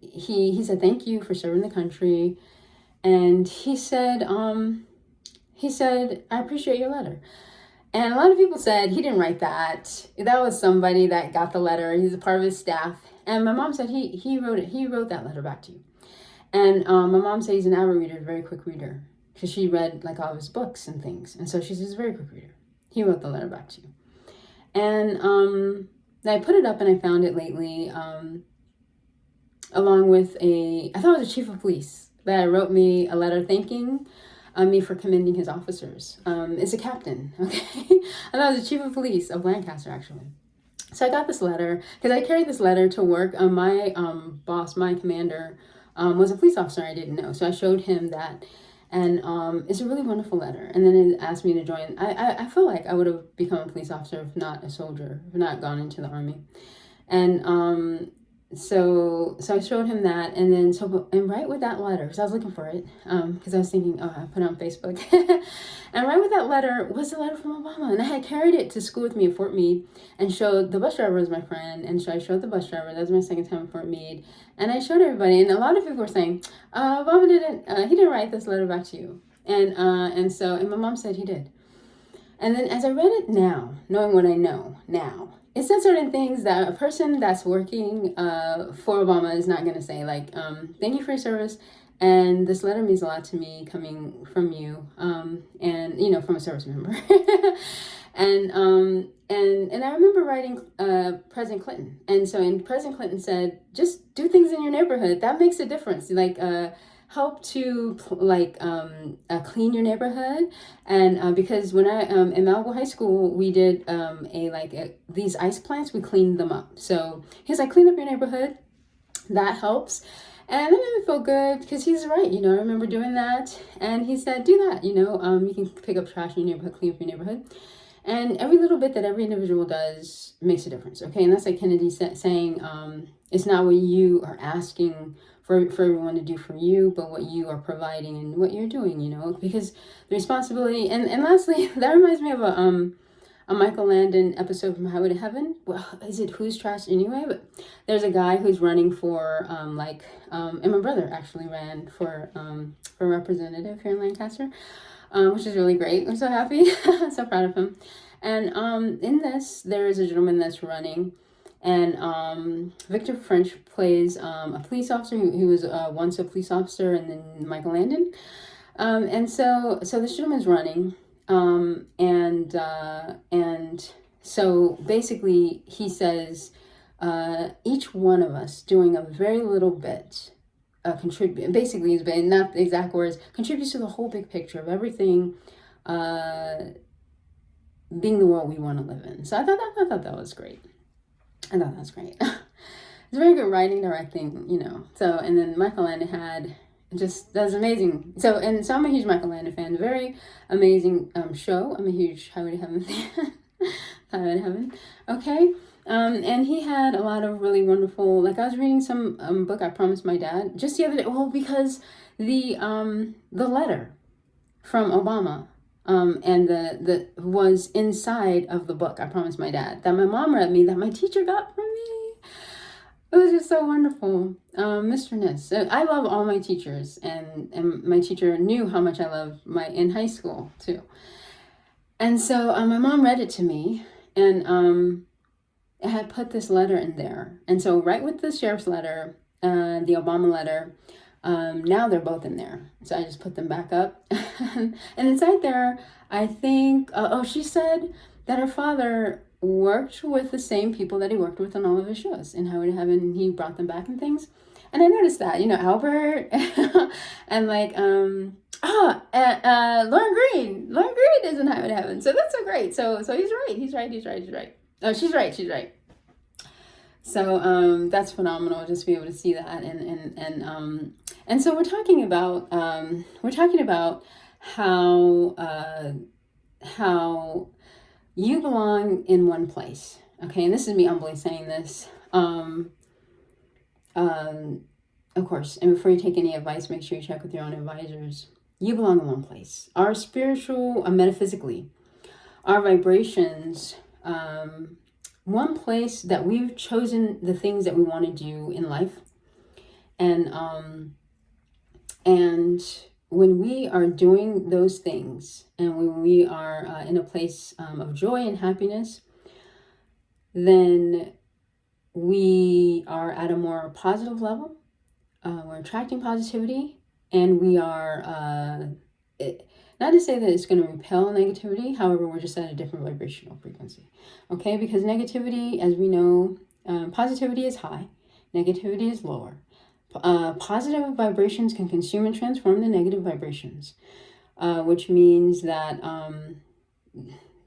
he said, thank you for serving the country. And he said, I appreciate your letter. And a lot of people said he didn't write that. That was somebody that got the letter. He's a part of his staff. And my mom said he wrote it. He wrote that letter back to you. And my mom said he's an avid reader, a very quick reader, because she read like all of his books and things. And so she's a very quick reader. He wrote the letter back to you. And I put it up, and I found it lately, along with I thought it was a chief of police that wrote me a letter thanking me for commending his officers. It's a captain, okay? I thought it was the chief of police of Lancaster, actually. So I got this letter, because I carried this letter to work. My boss, my commander, was a police officer I didn't know. So I showed him that. And it's a really wonderful letter. And then it asked me to join. I feel like I would have become a police officer if not a soldier, if not gone into the army. And so I showed him that, and then and right with that letter, because I was looking for it, because I was thinking, I put it on Facebook, and right with that letter was the letter from Obama, and I had carried it to school with me at Fort Meade, and showed the bus driver was my friend, and so I showed the bus driver. That was my second time at Fort Meade, and I showed everybody, and a lot of people were saying, Obama he didn't write this letter back to you, and my mom said he did, and then as I read it now, knowing what I know now. It said certain things that a person that's working for Obama is not going to say, like, thank you for your service, and this letter means a lot to me coming from you, and, from a service member. and I remember writing President Clinton, and President Clinton said, just do things in your neighborhood. That makes a difference. Like, help to clean your neighborhood. And because when I in Malibu High School, we did these ice plants, we cleaned them up. So he's like, clean up your neighborhood, that helps. And that made me feel good, because he's right. I remember doing that, and he said, do that. You can pick up trash in your neighborhood, clean up your neighborhood. And every little bit that every individual does makes a difference, okay? And that's like Kennedy saying, it's not what you are asking for everyone to do for you, but what you are providing and what you're doing, because the responsibility. And lastly, that reminds me of a Michael Landon episode from Highway to Heaven. Well, is it Who's Trash Anyway? But there's a guy who's running for and my brother actually ran for representative here in Lancaster, which is really great. I'm so happy, so proud of him. And in this, there is a gentleman that's running, and Victor French plays a police officer who was once a police officer, and then Michael Landon. And so this gentleman's running, and so basically he says, each one of us doing a very little bit, contribute. Basically, he's been, not the exact words, contributes to the whole big picture of everything, being the world we want to live in. So I thought that was great. I thought that was great. It's very good writing, directing, So, and then Michael Landon had that's amazing. So I'm a huge Michael Landon fan. Very amazing show. I'm a huge Highway to Heaven fan. Highway to Heaven. Okay. And he had a lot of really wonderful, I was reading some book I promised my dad just the other day. Well, because the letter from Obama, and the was inside of the book I promised my dad that my mom read me, that my teacher got from me. It was just so wonderful. Mr. Niss. I love all my teachers, and my teacher knew how much I loved in high school too. And so my mom read it to me, and I had put this letter in there. And so right with the sheriff's letter, the Obama letter, now they're both in there. So I just put them back up. And inside there, I think, she said that her father worked with the same people that he worked with on all of his shows in Highway to Heaven. He brought them back and things. And I noticed that, Albert and Lauren Green. Lauren Green is in Highway to Heaven. So that's so great. So he's right. Oh, she's right. So that's phenomenal, just to be able to see that. And so we're talking about how you belong in one place. Okay, and this is me humbly saying this. Of course, and before you take any advice, make sure you check with your own advisors. You belong in one place. Our spiritual, metaphysically, our vibrations, one place that we've chosen the things that we want to do in life. And when we are doing those things, and when we are in a place of joy and happiness, then we are at a more positive level. We're attracting positivity, and we are, not to say that it's going to repel negativity, however, we're just at a different vibrational frequency, okay? Because negativity, as we know, positivity is high, negativity is lower. Positive vibrations can consume and transform the negative vibrations, which means that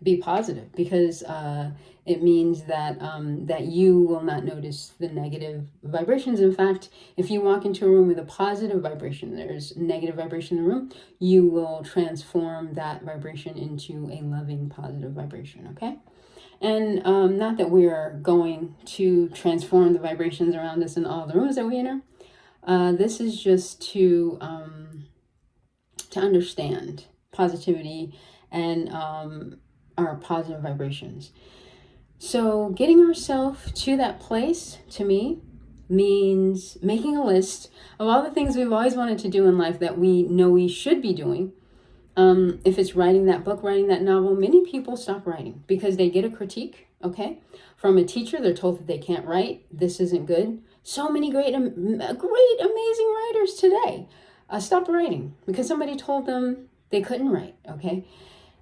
be positive, because it means that you will not notice the negative vibrations. In fact, if you walk into a room with a positive vibration, there's negative vibration in the room, you will transform that vibration into a loving, positive vibration, okay? And not that we are going to transform the vibrations around us in all the rooms that we enter. This is just to understand positivity and our positive vibrations. So getting ourselves to that place, to me, means making a list of all the things we've always wanted to do in life that we know we should be doing. If it's writing that book, writing that novel, many people stop writing because they get a critique, okay, from a teacher. They're told that they can't write. This isn't good. So many great, amazing writers today stopped writing because somebody told them they couldn't write, okay?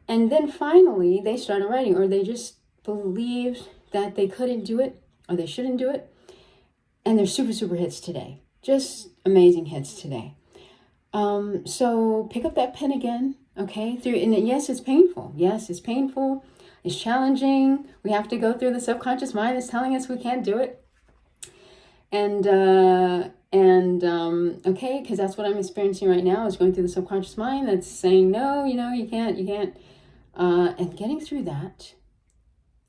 And then finally they started writing, or they just believed that they couldn't do it or they shouldn't do it. And they're super, super hits today. Just amazing hits today. So pick up that pen again, okay? And yes, it's painful. It's challenging. We have to go through the subconscious mind that's telling us we can't do it. And okay, because that's what I'm experiencing right now, is going through the subconscious mind that's saying, no, you can't. And getting through that,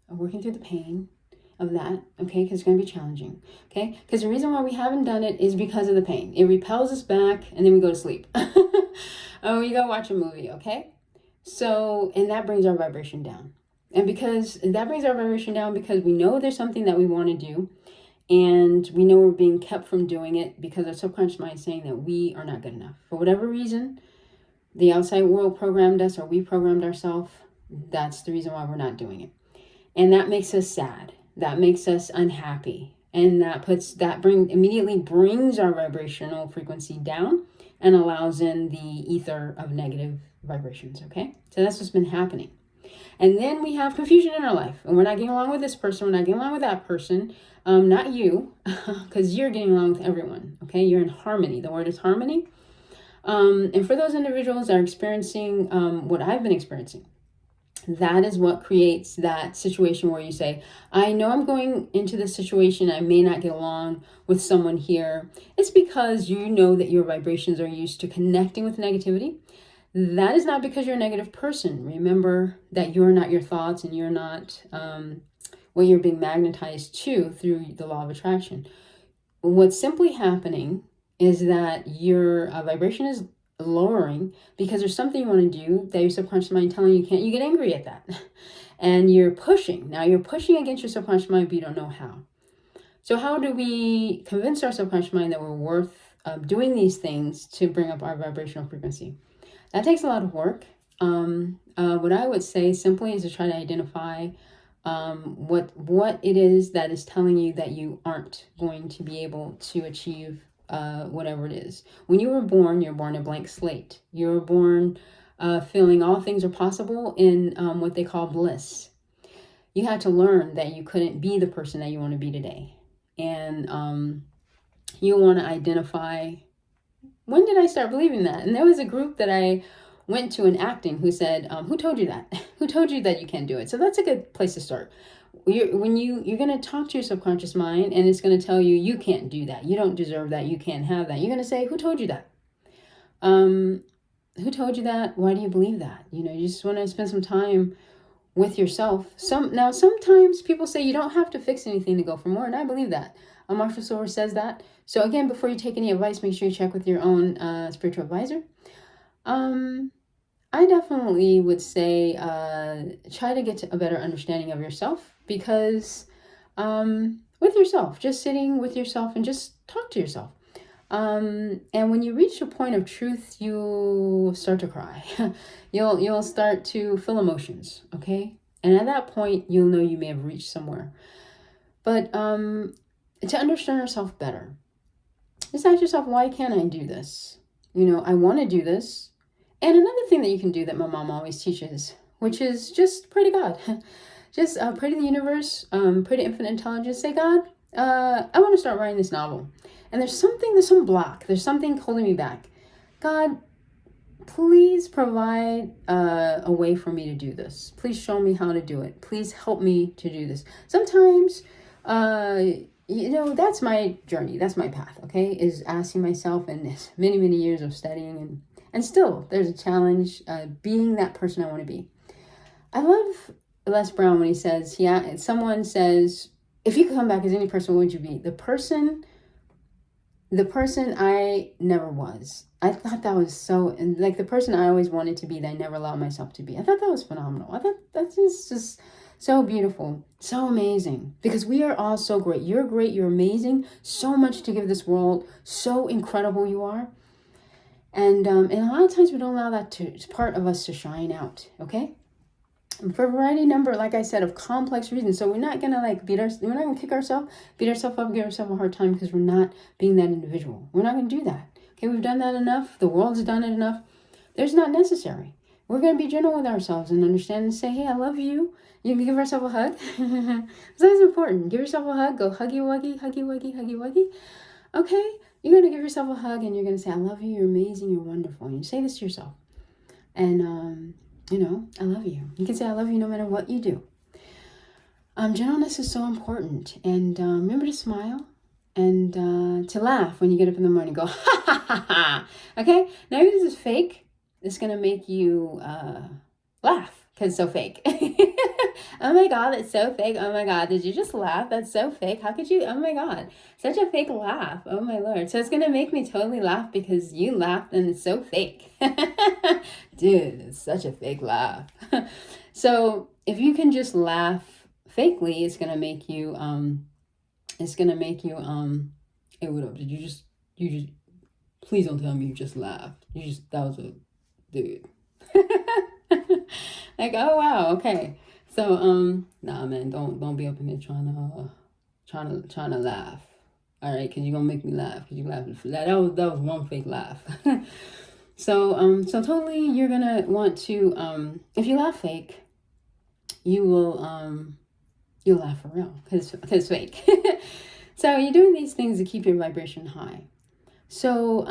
working through the pain of that, okay, because it's going to be challenging, okay? Because the reason why we haven't done it is because of the pain. It repels us back, and then we go to sleep. We go watch a movie, okay? So, and that brings our vibration down. And because that brings our vibration down, because we know there's something that we want to do, and we know we're being kept from doing it because our subconscious mind is saying that we are not good enough. For whatever reason, the outside world programmed us, or we programmed ourselves. That's the reason why we're not doing it. And that makes us sad. That makes us unhappy. And immediately brings our vibrational frequency down and allows in the ether of negative vibrations. Okay? So that's what's been happening. And then we have confusion in our life. And we're not getting along with this person. We're not getting along with that person. Not you, because you're getting along with everyone. Okay? You're in harmony. The word is harmony. And for those individuals that are experiencing what I've been experiencing, that is what creates that situation where you say, I know I'm going into this situation, I may not get along with someone here. It's because you know that your vibrations are used to connecting with negativity. That is not because you're a negative person. Remember that you're not your thoughts, and you're not what you're being magnetized to through the law of attraction. What's simply happening is that your vibration is lowering because there's something you want to do that your subconscious mind telling you can't. You get angry at that. And you're pushing. Now you're pushing against your subconscious mind, but you don't know how. So how do we convince our subconscious mind that we're worth doing these things to bring up our vibrational frequency? That takes a lot of work. What I would say simply is to try to identify what it is that is telling you that you aren't going to be able to achieve whatever it is. When you were born, you're born a blank slate. You're born feeling all things are possible in what they call bliss. You had to learn that you couldn't be the person that you want to be today. And you want to identify, when did I start believing that? And there was a group that I went to in acting who said, who told you that? Who told you that you can't do it? So that's a good place to start. You're going to talk to your subconscious mind, and it's going to tell you, you can't do that. You don't deserve that. You can't have that. You're going to say, who told you that? Who told you that? Why do you believe that? You just want to spend some time with yourself. Sometimes people say you don't have to fix anything to go for more, and I believe that. Marshall Silver says that. So again, before you take any advice, make sure you check with your own spiritual advisor. I definitely would say try to get to a better understanding of yourself, because with yourself, just sitting with yourself and just talk to yourself. And when you reach a point of truth, you'll start to cry. You'll start to feel emotions, okay? And at that point, you'll know you may have reached somewhere. But to understand yourself better, just ask yourself, why can't I do this? I want to do this. And another thing that you can do that my mom always teaches, which is just pray to God. Just pray to the universe, pray to infinite intelligence. Say, God, I want to start writing this novel. And there's some block. There's something holding me back. God, please provide a way for me to do this. Please show me how to do it. Please help me to do this. Sometimes, that's my journey. That's my path, okay? Is asking myself in this many, many years of studying. And still, there's a challenge being that person I want to be. I love Les Brown when he says, someone says, if you could come back as any person, what would you be? The person I never was. I thought that was the person I always wanted to be that I never allowed myself to be. I thought that was phenomenal. I thought that's just so beautiful, so amazing, because we are all so great. You're great. You're amazing. So much to give this world. So incredible you are. And a lot of times we don't allow that part of us to shine out, okay? And for a variety number, like I said, of complex reasons. So we're not gonna we're not gonna kick ourselves, beat ourselves up, give ourselves a hard time because we're not being that individual. We're not gonna do that. Okay, we've done that enough. The world's done it enough. There's not necessary. We're gonna be gentle with ourselves and understand and say, hey, I love you. You can give yourself a hug. So that's important. Give yourself a hug. Go huggy wuggy, huggy wuggy, huggy wuggy. Okay. You're going to give yourself a hug and you're going to say, I love you, you're amazing, you're wonderful. And you say this to yourself. And, I love you. You can say, I love you no matter what you do. Gentleness is so important. And remember to smile and to laugh when you get up in the morning. Go, ha, ha, ha, ha. Okay? Now, if this is fake, it's going to make you laugh because it's so fake. Oh my God, that's so fake. Oh my God, did you just laugh? That's so fake. How could you? Oh my God, such a fake laugh. Oh my Lord. So it's going to make me totally laugh because you laughed and it's so fake. Dude, it's such a fake laugh. So if you can just laugh fakely, it's gonna make you hey, what up? Did you just please don't tell me you just laughed. That was a dude. Like, oh wow, okay. So nah man, don't be up in here trying to laugh. All right, because you're gonna make me laugh because you laughed. That was one fake laugh. So totally you're gonna want to if you laugh fake, you will you'll laugh for real because it's fake. So you're doing these things to keep your vibration high. So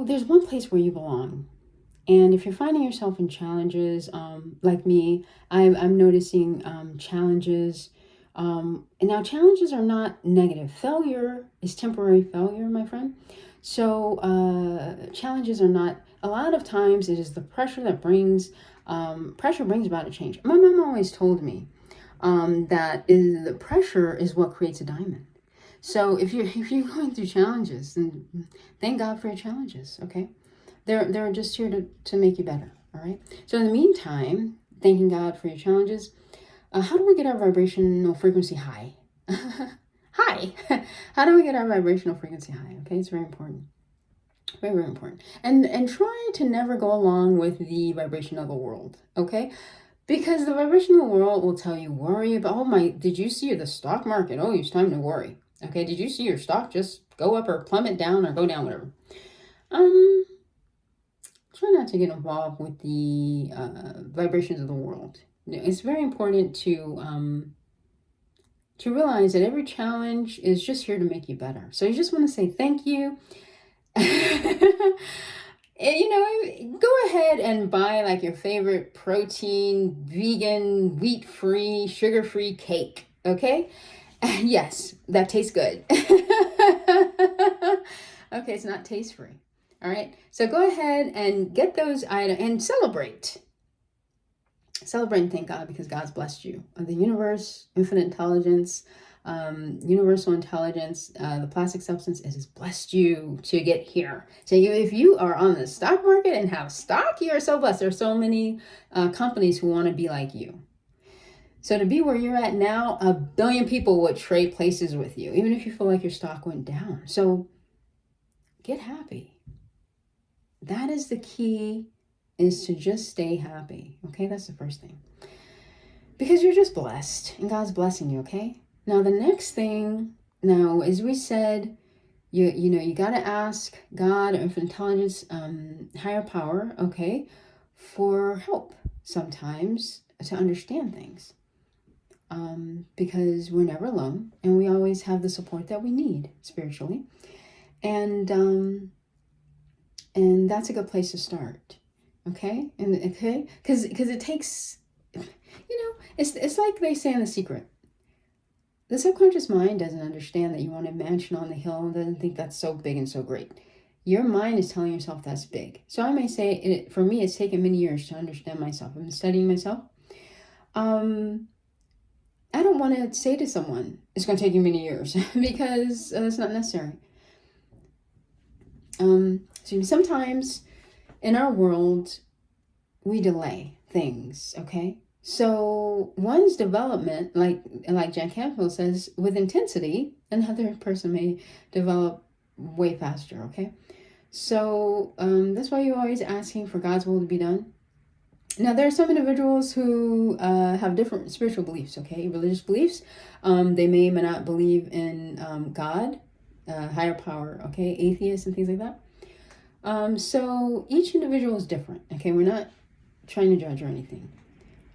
there's one place where you belong. And if you're finding yourself in challenges, like me, I'm noticing challenges. And now challenges are not negative. Failure is temporary failure, my friend. So challenges are not, a lot of times it is the pressure that pressure brings about a change. My mom always told me that the pressure is what creates a diamond. So if you're going through challenges, then thank God for your challenges, okay? They're just here to make you better, all right? So in the meantime, thanking God for your challenges, how do we get our vibrational frequency high? High. How do we get our vibrational frequency high? Okay, it's very important. Very, very important. And try to never go along with the vibration of the world, okay? Because the vibrational world will tell you, worry about, oh my, did you see the stock market? Oh, it's time to worry. Okay, did you see your stock just go up or plummet down or go down, whatever? Try not to get involved with the vibrations of the world. It's very important to realize that every challenge is just here to make you better. So you just want to say thank you. Go ahead and buy like your favorite protein, vegan, wheat-free, sugar-free cake, okay? Yes, that tastes good. Okay, it's not taste-free. All right, so go ahead and get those items and celebrate. Celebrate and thank God because God's blessed you. The universe, infinite intelligence, universal intelligence, the plastic substance has blessed you to get here. So if you are on the stock market and have stock, you are so blessed. There are so many companies who want to be like you. So to be where you're at now, 1 billion people would trade places with you, even if you feel like your stock went down. So get happy. That is the key, is to just stay happy. Okay, that's the first thing. Because you're just blessed and God's blessing you, okay? Now the next thing, as we said, you got to ask God or intelligence, higher power, okay, for help sometimes to understand things. Because we're never alone and we always have the support that we need spiritually. And that's a good place to start. Okay? Because it takes, it's like they say in The Secret. The subconscious mind doesn't understand that you want a mansion on the hill and doesn't think that's so big and so great. Your mind is telling yourself that's big. So I may say, for me, it's taken many years to understand myself. I've been studying myself. I don't want to say to someone, it's going to take you many years because it's not necessary. So sometimes in our world, we delay things, okay? So one's development, like Jack Canfield says, with intensity, another person may develop way faster, okay? So that's why you're always asking for God's will to be done. Now, there are some individuals who have different spiritual beliefs, okay? Religious beliefs. They may or may not believe in God, higher power, okay? Atheists and things like that. So each individual is different, okay? We're not trying to judge or anything.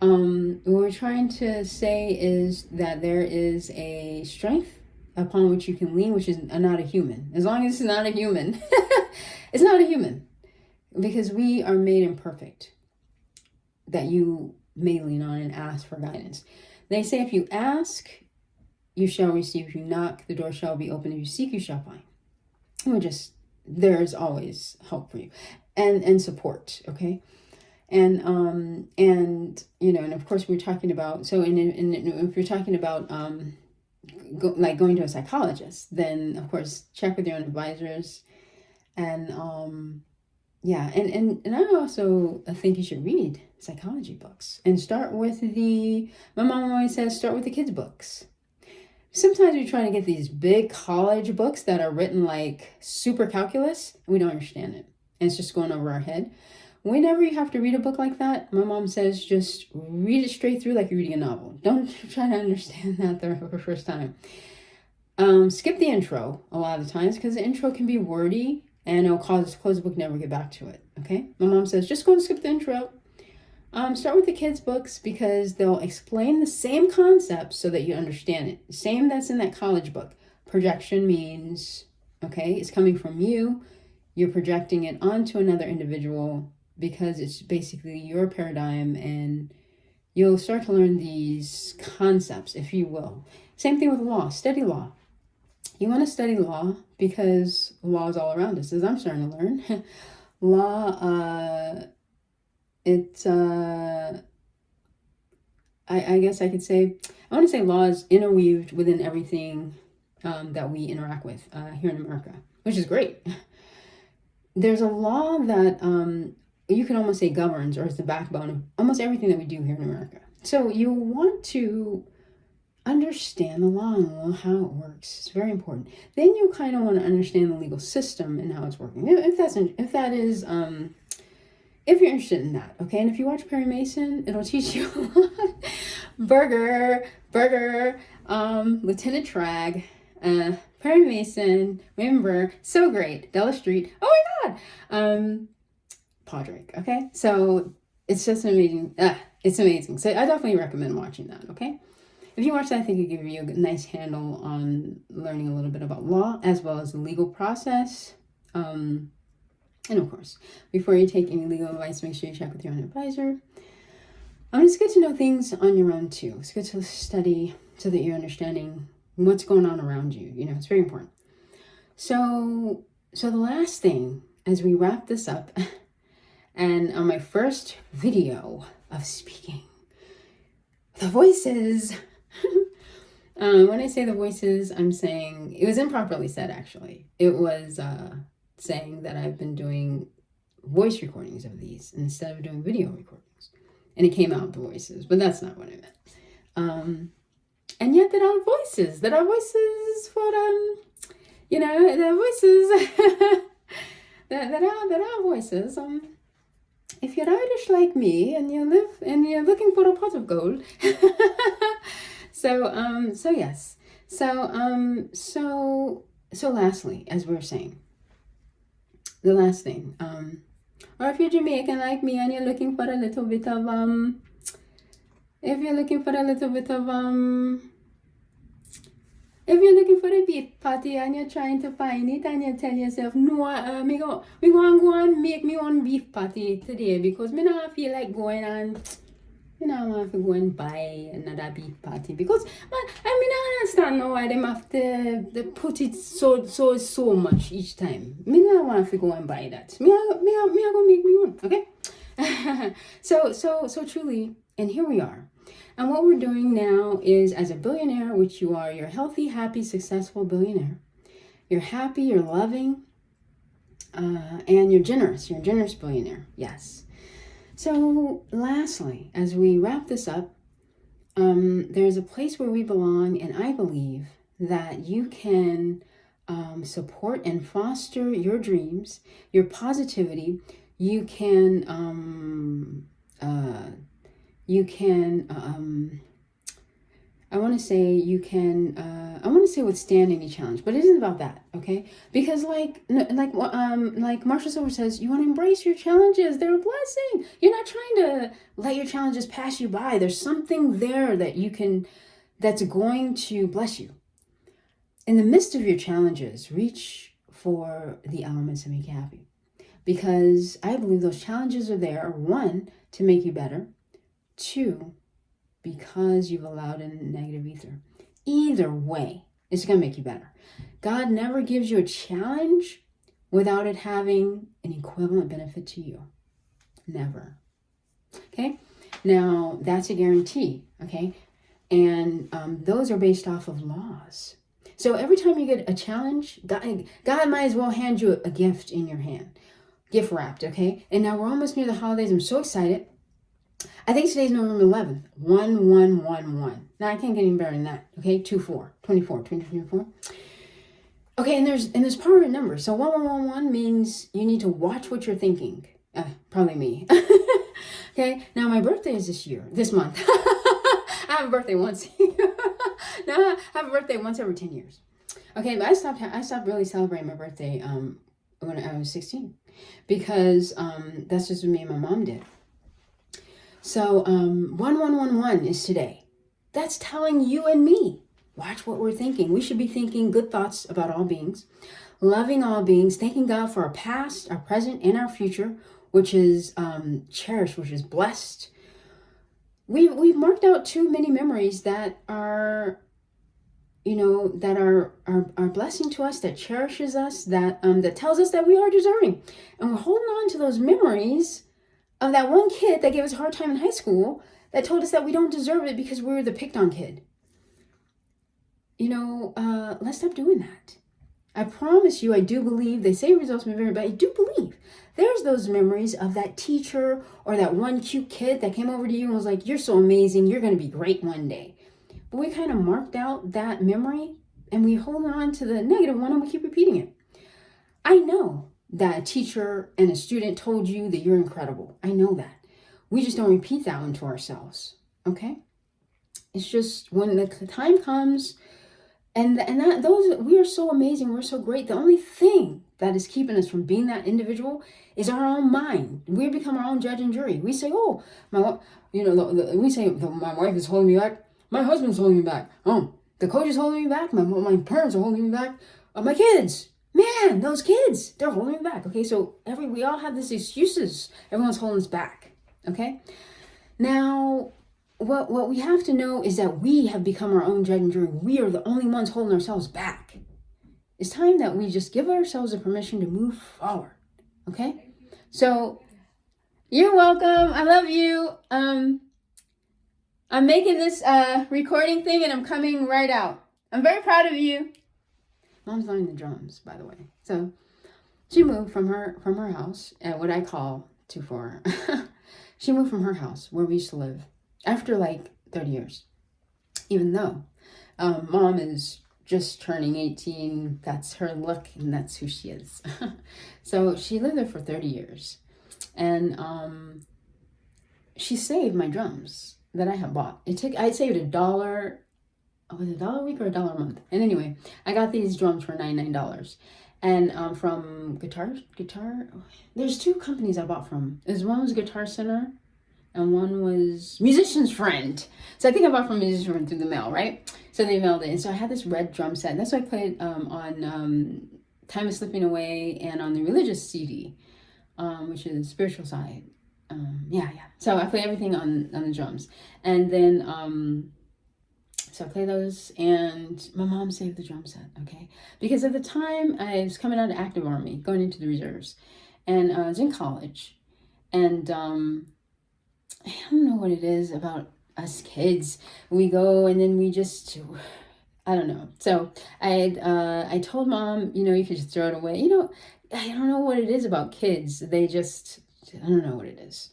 What we're trying to say is that there is a strength upon which you can lean, which is not a human. As long as it's not a human, it's not a human, because we are made imperfect, that you may lean on and ask for guidance. They say if you ask, you shall receive. If you knock, the door shall be open. If you seek, you shall find. There's always help for you and support, okay? And of course we're talking about, so if you're talking about going to a psychologist, then of course check with your own advisors and Yeah, and I also think you should read psychology books and start with my mom always says, start with the kids' books. Sometimes we try to get these big college books that are written like super calculus, and we don't understand it. And it's just going over our head. Whenever you have to read a book like that, my mom says just read it straight through like you're reading a novel. Don't try to understand that the first time. Skip the intro a lot of the times because the intro can be wordy and it'll cause the book never get back to it. Okay? My mom says just go and skip the intro. Start with the kids' books because they'll explain the same concepts so that you understand it. Same that's in that college book. Projection means, okay, it's coming from you. You're projecting it onto another individual because it's basically your paradigm, and you'll start to learn these concepts, if you will. Same thing with law. Study law. You want to study law because law is all around us, as I'm starting to learn. Law, I guess I could say, I want to say law is interweaved within everything that we interact with here in America, which is great. There's a law that you can almost say governs or is the backbone of almost everything that we do here in America. So you want to understand the law and know how it works. It's very important. Then you kind of want to understand the legal system and how it's working. If you're interested in that, okay? And if you watch Perry Mason, it'll teach you a lot. Burger, Lieutenant Trag, Perry Mason, Raymond Burr, so great. Della Street, oh my God! Padraig, okay? So it's just amazing. It's amazing. So I definitely recommend watching that, okay? If you watch that, I think it'll give you a nice handle on learning a little bit about law as well as the legal process. And of course, before you take any legal advice, make sure you check with your own advisor. It's good to know things on your own too. It's good to study so that you're understanding what's going on around you. You know, it's very important. So the last thing, as we wrap this up, and on my first video of speaking, the voices. When I say the voices, I'm saying, it was improperly said actually. It was saying that I've been doing voice recordings of these instead of doing video recordings. And it came out the voices, but that's not what I meant. And yet there are voices for, there are voices, there are voices. If you're Irish like me and you're looking for a pot of gold, so yes. So lastly, as we were saying, the last thing, or if you're Jamaican like me and you're looking for a little bit of, if you're looking for a beef patty and you're trying to find it and you tell yourself, no, me go and make me one beef patty today because me not feel like going and, I want to go and buy another beef patty because I don't understand now why they have to put it so much each time. Me not want to go and buy that. Me go make me one, okay? so truly, and here we are. And what we're doing now is, as a billionaire, which you are, you're a healthy, happy, successful billionaire. You're happy, you're loving, and you're generous. You're a generous billionaire, yes. So lastly, as we wrap this up, there's a place where we belong, and I believe that you can support and foster your dreams, your positivity. You can I want to say withstand any challenge, but it isn't about that, okay? Because like Marshall Silver says, you want to embrace your challenges. They're a blessing. You're not trying to let your challenges pass you by. There's something there that's going to bless you. In the midst of your challenges, reach for the elements that make you happy. Because I believe those challenges are there, one, to make you better, two, because you've allowed in negative ether. Either way, it's going to make you better. God never gives you a challenge without it having an equivalent benefit to you. Never. Okay? Now, that's a guarantee. Okay? And those are based off of laws. So every time you get a challenge, God might as well hand you a gift in your hand. gift wrapped, okay? And now we're almost near the holidays. I'm so excited. I think today's November 11th. 1111. Now I can't get any better than that, okay? 24, 24, 2024. Okay, and there's power in numbers. So 1111 means you need to watch what you're thinking. Probably me. Okay, now my birthday is this month. I have a birthday once. Now I have a birthday once every 10 years. Okay, but I stopped really celebrating my birthday when I was 16 because that's just what me and my mom did. So 1111 is today. That's telling you and me, watch what we're thinking. We should be thinking good thoughts about all beings, loving all beings, thanking God for our past, our present, and our future, which is cherished, which is blessed. We've marked out too many memories that are, that are blessing to us, that cherishes us, that tells us that we are deserving. And we're holding on to those memories of that one kid that gave us a hard time in high school that told us that we don't deserve it because we were the picked on kid. Let's stop doing that. I promise you, I do believe, they say results may vary, but I do believe there's those memories of that teacher or that one cute kid that came over to you and was like, you're so amazing, you're going to be great one day. But we kind of marked out that memory and we hold on to the negative one and we keep repeating it. I know that a teacher and a student told you that you're incredible. I know that. We just don't repeat that one to ourselves. Okay? It's just when the time comes and that those we are so amazing, we're so great. The only thing that is keeping us from being that individual is our own mind. We become our own judge and jury. We say, "Oh, my wife is holding me back. My husband's holding me back. Oh, the coach is holding me back. My parents are holding me back. My kids, man, those kids, they're holding me back." Okay, so we all have these excuses. Everyone's holding us back. Okay, now. What we have to know is that we have become our own judge and jury. We are the only ones holding ourselves back. It's time that we just give ourselves the permission to move forward. Okay? So, you're welcome. I love you. I'm making this recording thing and I'm coming right out. I'm very proud of you. Mom's learning the drums, by the way. So, she moved from her house at what I call 2-4. She moved from her house where we used to live. After like 30 years, even though mom is just turning 18, that's her look and that's who she is. So she lived there for 30 years and she saved my drums that I had bought. I saved $1, was it $1 a week or $1 a month? And anyway, I got these drums for $99. And from guitar, there's 2 companies I bought from. One was Guitar Center and one was Musician's Friend. So I think I bought from Musician's Friend through the mail, right? So they mailed it. And so I had this red drum set. That's what I played on Time is Slipping Away and on the religious CD, which is the spiritual side. Yeah. So I play everything on the drums. And then, so I play those and my mom saved the drum set, okay? Because at the time I was coming out of active army, going into the reserves. And I was in college. And I don't know what it is about us kids. We go and then we just, I don't know. So I told mom, you could just throw it away. I don't know what it is about kids. They just, I don't know what it is.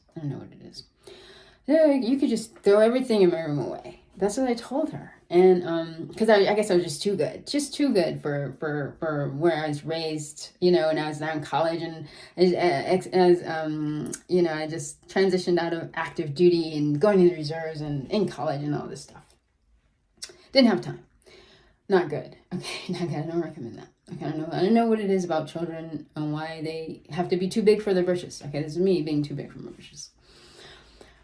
You could just throw everything in my room away. That's what I told her. And because I guess I was just too good for where I was raised, and I was now in college and as I just transitioned out of active duty and going into reserves and in college and all this stuff. Didn't have time. Not good. Okay, not good. I don't recommend that. Okay, I don't know what it is about children and why they have to be too big for their britches. Okay, this is me being too big for my britches.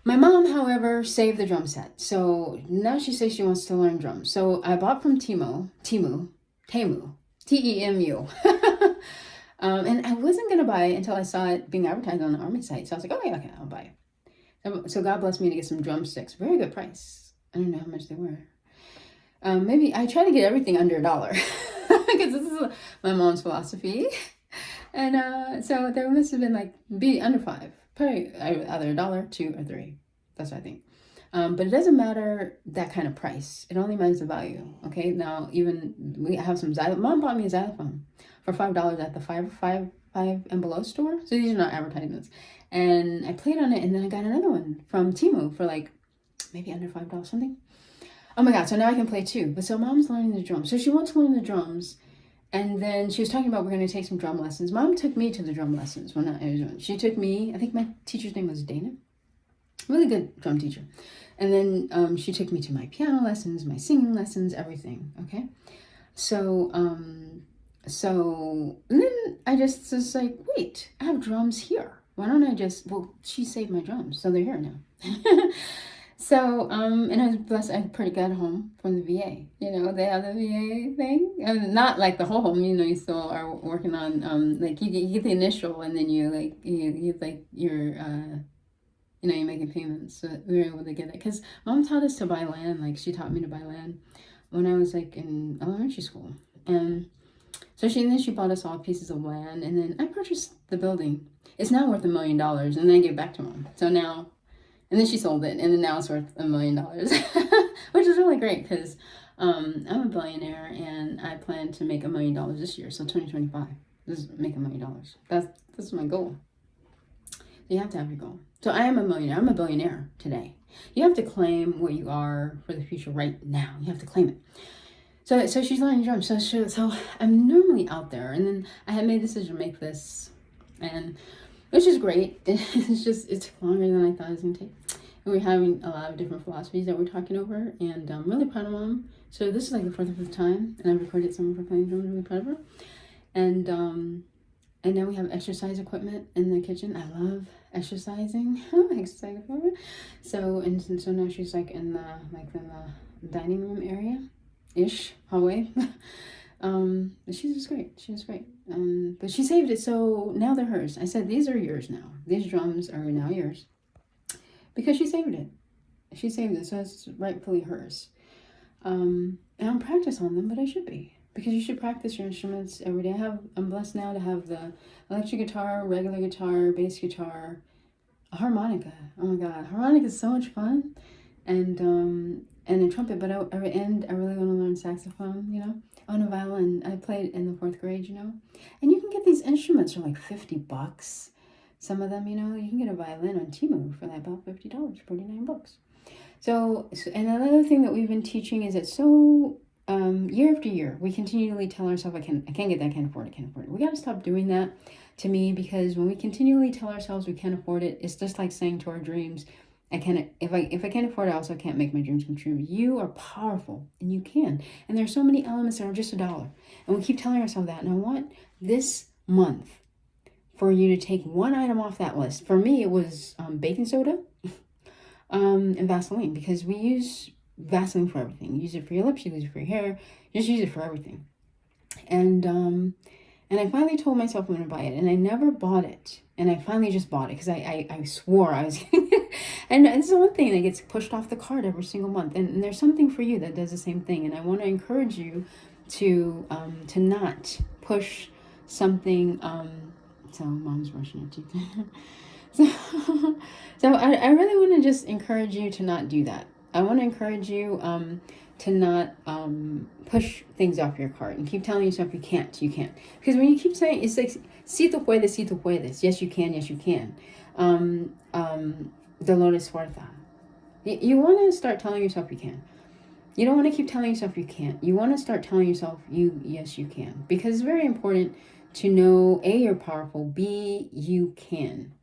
My mom, however, saved the drum set. So now she says she wants to learn drums. So I bought from Temu, T-E-M-U. And I wasn't going to buy it until I saw it being advertised on the Army site. So I was like, okay, I'll buy it. So God blessed me to get some drumsticks. Very good price. I don't know how much they were. Maybe I try to get everything under $1 because this is my mom's philosophy. And so there must have been be under $5. Probably either $1, $2, or $3. That's what I think. But it doesn't matter that kind of price. It only matters the value. Okay. Now, even we have some xylophone. Mom bought me a xylophone for $5 at the Five and Below store. So these are not advertisements. And I played on it, and then I got another one from Temu for like maybe under $5 something. Oh my God, so now I can play too. But so mom's learning the drums. So she wants to learn the drums. And then she was talking about we're going to take some drum lessons. Mom took me to the drum lessons she took me, I think my teacher's name was Dana. Really good drum teacher. And then she took me to my piano lessons, my singing lessons, everything. Okay. So and then I just was like, wait, I have drums here. Why don't I she saved my drums, so they're here now. So, and I was blessed, I pretty got home from the VA. You know, they have the VA thing. And not like the whole home, you know, you still are working on, like, you get the initial, and then you're, you're making payments. So we were able to get it. Because Mom taught us to buy land. Like, she taught me to buy land when I was, like, in elementary school. And so she bought us all pieces of land. And then I purchased the building. It's now worth $1 million. And then I gave it back to Mom. So now... And then she sold it, and then now it's worth $1 million, which is really great because I'm a billionaire, and I plan to make $1 million this year. So 2025, just make $1 million. That's my goal. You have to have your goal. So I am a millionaire. I'm a billionaire today. You have to claim what you are for the future right now. You have to claim it. So she's learning drums. So I'm normally out there, and then I had made the decision to make this, and which is great. It's longer than I thought it was going to take. And we're having a lot of different philosophies that we're talking over, and I'm really proud of Mom. So this is like the fourth or fifth time, and I've recorded some of her playing drums. I'm really proud of her. And now we have exercise equipment in the kitchen. I love exercising, exercise equipment. So now she's like in the dining room area, hallway. She was great. But she saved it, so now they're hers. I said, these are yours now. These drums are now yours. Because she saved it. She saved it, so it's rightfully hers. And I'm practice on them, but I should be. Because you should practice your instruments every day. I'm blessed now to have the electric guitar, regular guitar, bass guitar, a harmonica. Oh my God, harmonica is so much fun. And a trumpet, but I really want to learn saxophone, you know. Oh, and a violin. I played in the 4th grade, you know. And you can get these instruments for like $50. Some of them, you know, you can get a violin on Temu for like about $50, $49. So, and another thing that we've been teaching is it's so, year after year, we continually tell ourselves, I can't get that, I can't afford it. We got to stop doing that, to me, because when we continually tell ourselves we can't afford it, it's just like saying to our dreams, if I can't afford it, I also can't make my dreams come true. You are powerful, and you can. And there are so many elements that are just $1. And we keep telling ourselves that. And I want this month for you to take one item off that list. For me, it was baking soda and Vaseline, because we use Vaseline for everything. You use it for your lips, you use it for your hair, just use it for everything. And I finally told myself I'm going to buy it, and I never bought it. And I finally just bought it because I swore I was going to. And this is one thing that gets pushed off the cart every single month. And there's something for you that does the same thing. And I want to encourage you to not push something. So Mom's brushing her teeth. So I really want to just encourage you to not do that. I want to encourage you to not push things off your cart and keep telling yourself you can't. Because when you keep saying, it's like, si tú puedes. Yes, you can. Dolores Fuerza. You want to start telling yourself you can. You don't want to keep telling yourself you can't. You want to start telling yourself yes, you can. Because it's very important to know, A, you're powerful, B, you can.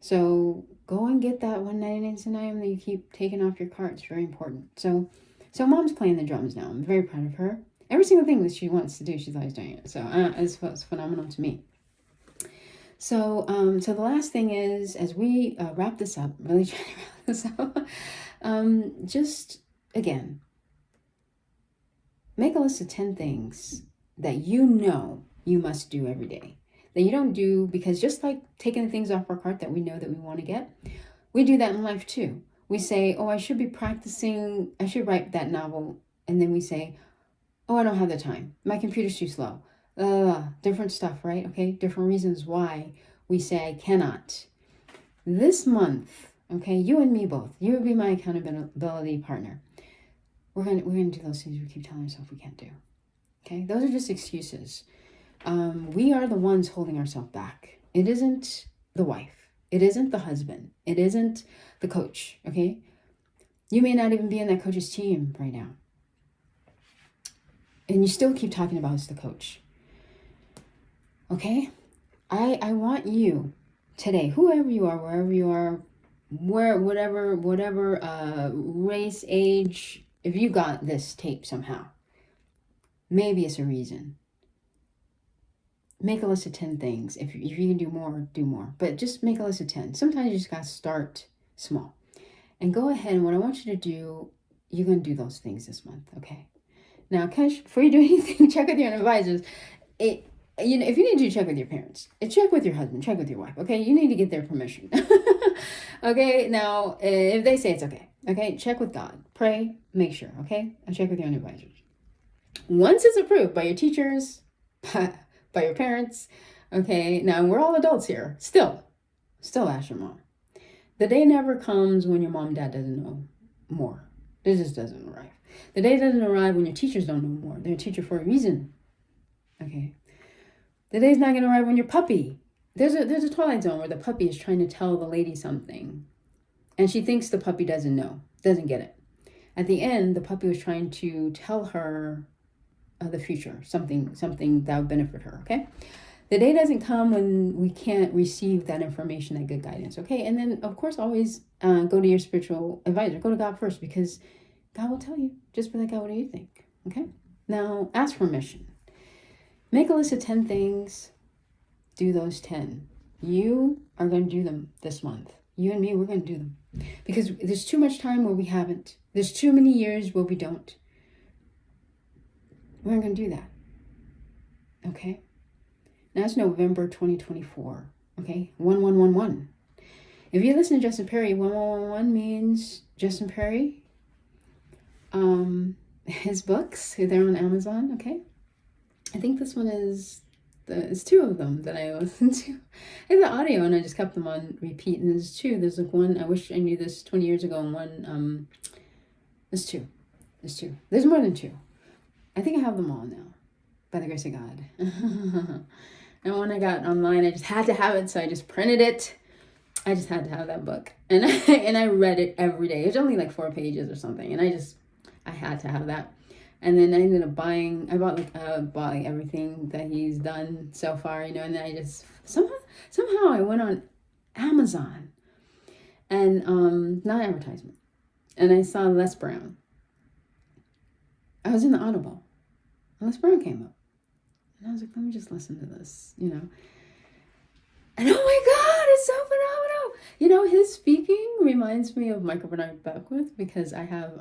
So go and get that 199 item that you keep taking off your cart. It's very important. So Mom's playing the drums now. I'm very proud of her. Every single thing that she wants to do, she's always doing it. So it's phenomenal to me. So the last thing is, as we wrap this up, really trying to wrap this up, just again, make a list of 10 things that you know you must do every day. That you don't do because, just like taking the things off our cart that we know that we want to get, we do that in life too. We say, oh, I should be practicing, I should write that novel. And then we say, oh, I don't have the time. My computer's too slow. Different stuff, right? Okay, different reasons why we say I cannot. This month, okay, you and me both, you would be my accountability partner. We're gonna do those things we keep telling ourselves we can't do. Okay, those are just excuses. We are the ones holding ourselves back. It isn't the wife. It isn't the husband. It isn't the coach, okay? You may not even be in that coach's team right now. And you still keep talking about it's the coach. Okay? I want you today, whoever you are, wherever you are, whatever race, age, if you got this tape somehow, maybe it's a reason. Make a list of 10 things. If you can do more, do more. But just make a list of 10. Sometimes you just got to start small. And go ahead, and what I want you to do, you're going to do those things this month, okay? Now, before you do anything, check with your advisors. If you need to check with your parents, check with your husband, check with your wife, okay? You need to get their permission. Okay, now, if they say it's okay, check with God. Pray, make sure, okay? And check with your own advisors. Once it's approved by your teachers, by your parents, okay? Now, we're all adults here. Still ask your mom. The day never comes when your mom and dad doesn't know more. It just doesn't arrive. The day doesn't arrive when your teachers don't know more. They're a teacher for a reason. Okay. The day's not gonna arrive when your puppy. There's a Twilight Zone where the puppy is trying to tell the lady something, and she thinks the puppy doesn't know, doesn't get it. At the end, the puppy was trying to tell her the future, something that would benefit her. Okay. The day doesn't come when we can't receive that information, that good guidance, okay? And then, of course, always go to your spiritual advisor. Go to God first, because God will tell you. Just be like, God, what do you think? Okay? Now, ask permission. Make a list of 10 things. Do those 10. You are going to do them this month. You and me, we're going to do them. Because there's too much time where we haven't. There's too many years where we don't. We're not going to do that. Okay? Now it's November 2024, okay? 1111. If you listen to Justin Perry, 1111 means Justin Perry. His books, they're on Amazon, okay? I think this one it's two of them that I listened to. I have the audio and I just kept them on repeat. And there's two. There's like one, I wish I knew this 20 years ago, and one, there's two. There's more than two. I think I have them all now, by the grace of God. And when I got online, I just had to have it, so I just printed it. I just had to have that book, and I read it every day. It was only like 4 pages or something, and I had to have that. And then I ended up I bought everything that he's done so far, and then I just somehow I went on Amazon, and not advertisement, and I saw Les Brown. I was in the Audible, and Les Brown came up. And I was like, let me just listen to this, And oh my God, it's so phenomenal. His speaking reminds me of Michael Bernard Beckwith, because I have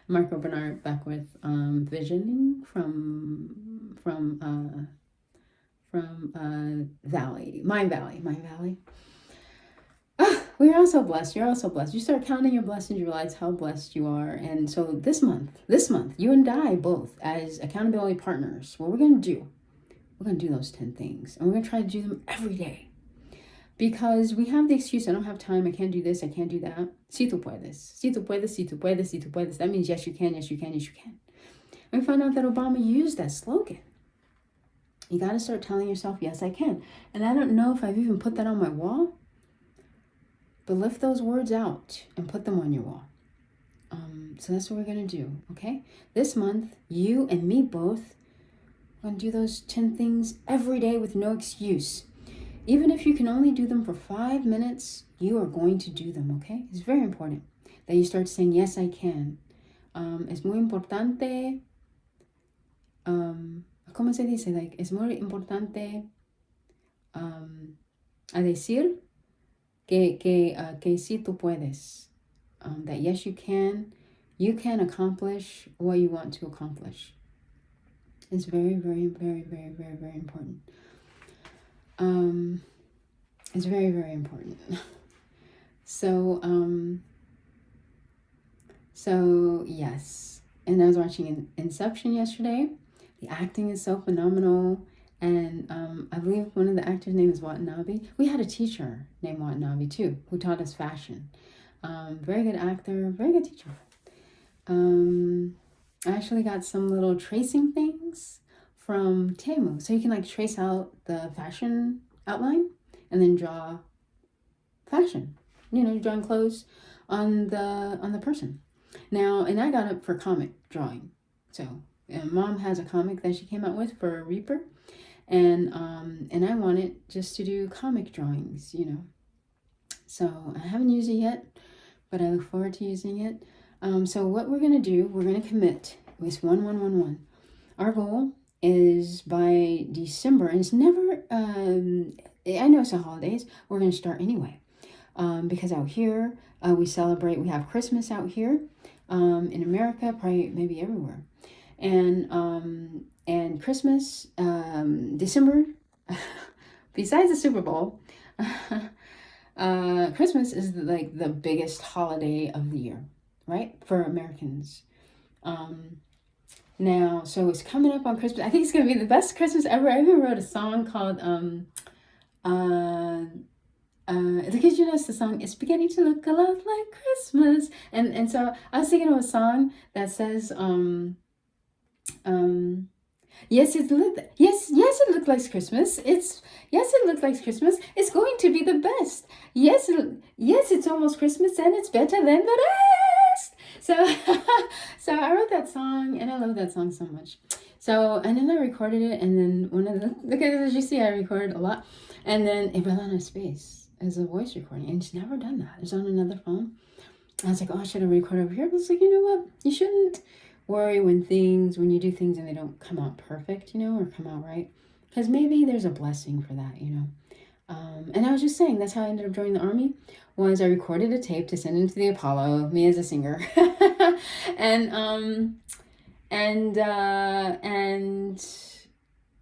Michael Bernard Beckwith visioning from Mind Valley. We're all so blessed. You're all so blessed. You start counting your blessings, you realize how blessed you are. And so this month, you and I both, as accountability partners, what we're going to do those 10 things. And we're going to try to do them every day. Because we have the excuse, I don't have time, I can't do this, I can't do that. Si tú puedes. Si tú puedes, si tú puedes, si tú puedes. That means yes, you can, yes, you can, yes, you can. And we found out that Obama used that slogan. You got to start telling yourself, yes, I can. And I don't know if I've even put that on my wall. But lift those words out and put them on your wall. So that's what we're going to do, okay? This month, you and me both are going to do those 10 things every day with no excuse. Even if you can only do them for 5 minutes, you are going to do them, okay? It's very important that you start saying, yes, I can. Es muy importante. ¿Cómo se dice? Like, es muy importante a decir que sí tú puedes. That yes, you can accomplish what you want to accomplish. It's very, very, very, very, very, very important. It's very, very important. So yes. And I was watching Inception yesterday. The acting is so phenomenal. And I believe one of the actors' name is Watanabe. We had a teacher named Watanabe too, who taught us fashion. Very good actor, very good teacher. I actually got some little tracing things from Temu. So you can like trace out the fashion outline and then draw fashion, drawing clothes on the person. Now, and I got it for comic drawing. So mom has a comic that she came out with for Reaper, and I wanted just to do comic drawings, So I haven't used it yet, but I look forward to using it. So what we're gonna do, we're gonna commit with 1111. Our goal is by December, and it's never. I know it's the holidays. We're gonna start anyway, because out here we celebrate. We have Christmas out here, in America, probably maybe everywhere, and Christmas, December. Besides the Super Bowl. Christmas is like the biggest holiday of the year, right? For Americans. Now, so it's coming up on Christmas. I think it's going to be the best Christmas ever. I even wrote a song called, because the song, it's beginning to look a lot like Christmas. And so I was thinking of a song that says, yes, it looked like Christmas. It looked like Christmas. It's going to be the best. Yes, it's almost Christmas and it's better than the rest. So, so I wrote that song and I love that song so much. So, and then I recorded it, and then because as you see, I recorded a lot, and then it ran out of space as a voice recording, and it's never done that. It's on another phone. I was like, oh, I should have recorded over here. But it's like, you know what? You shouldn't worry when you do things and they don't come out perfect, or come out right, because maybe there's a blessing for that, and I was just saying, that's how I ended up joining the Army. Was I recorded a tape to send into the Apollo, me as a singer, and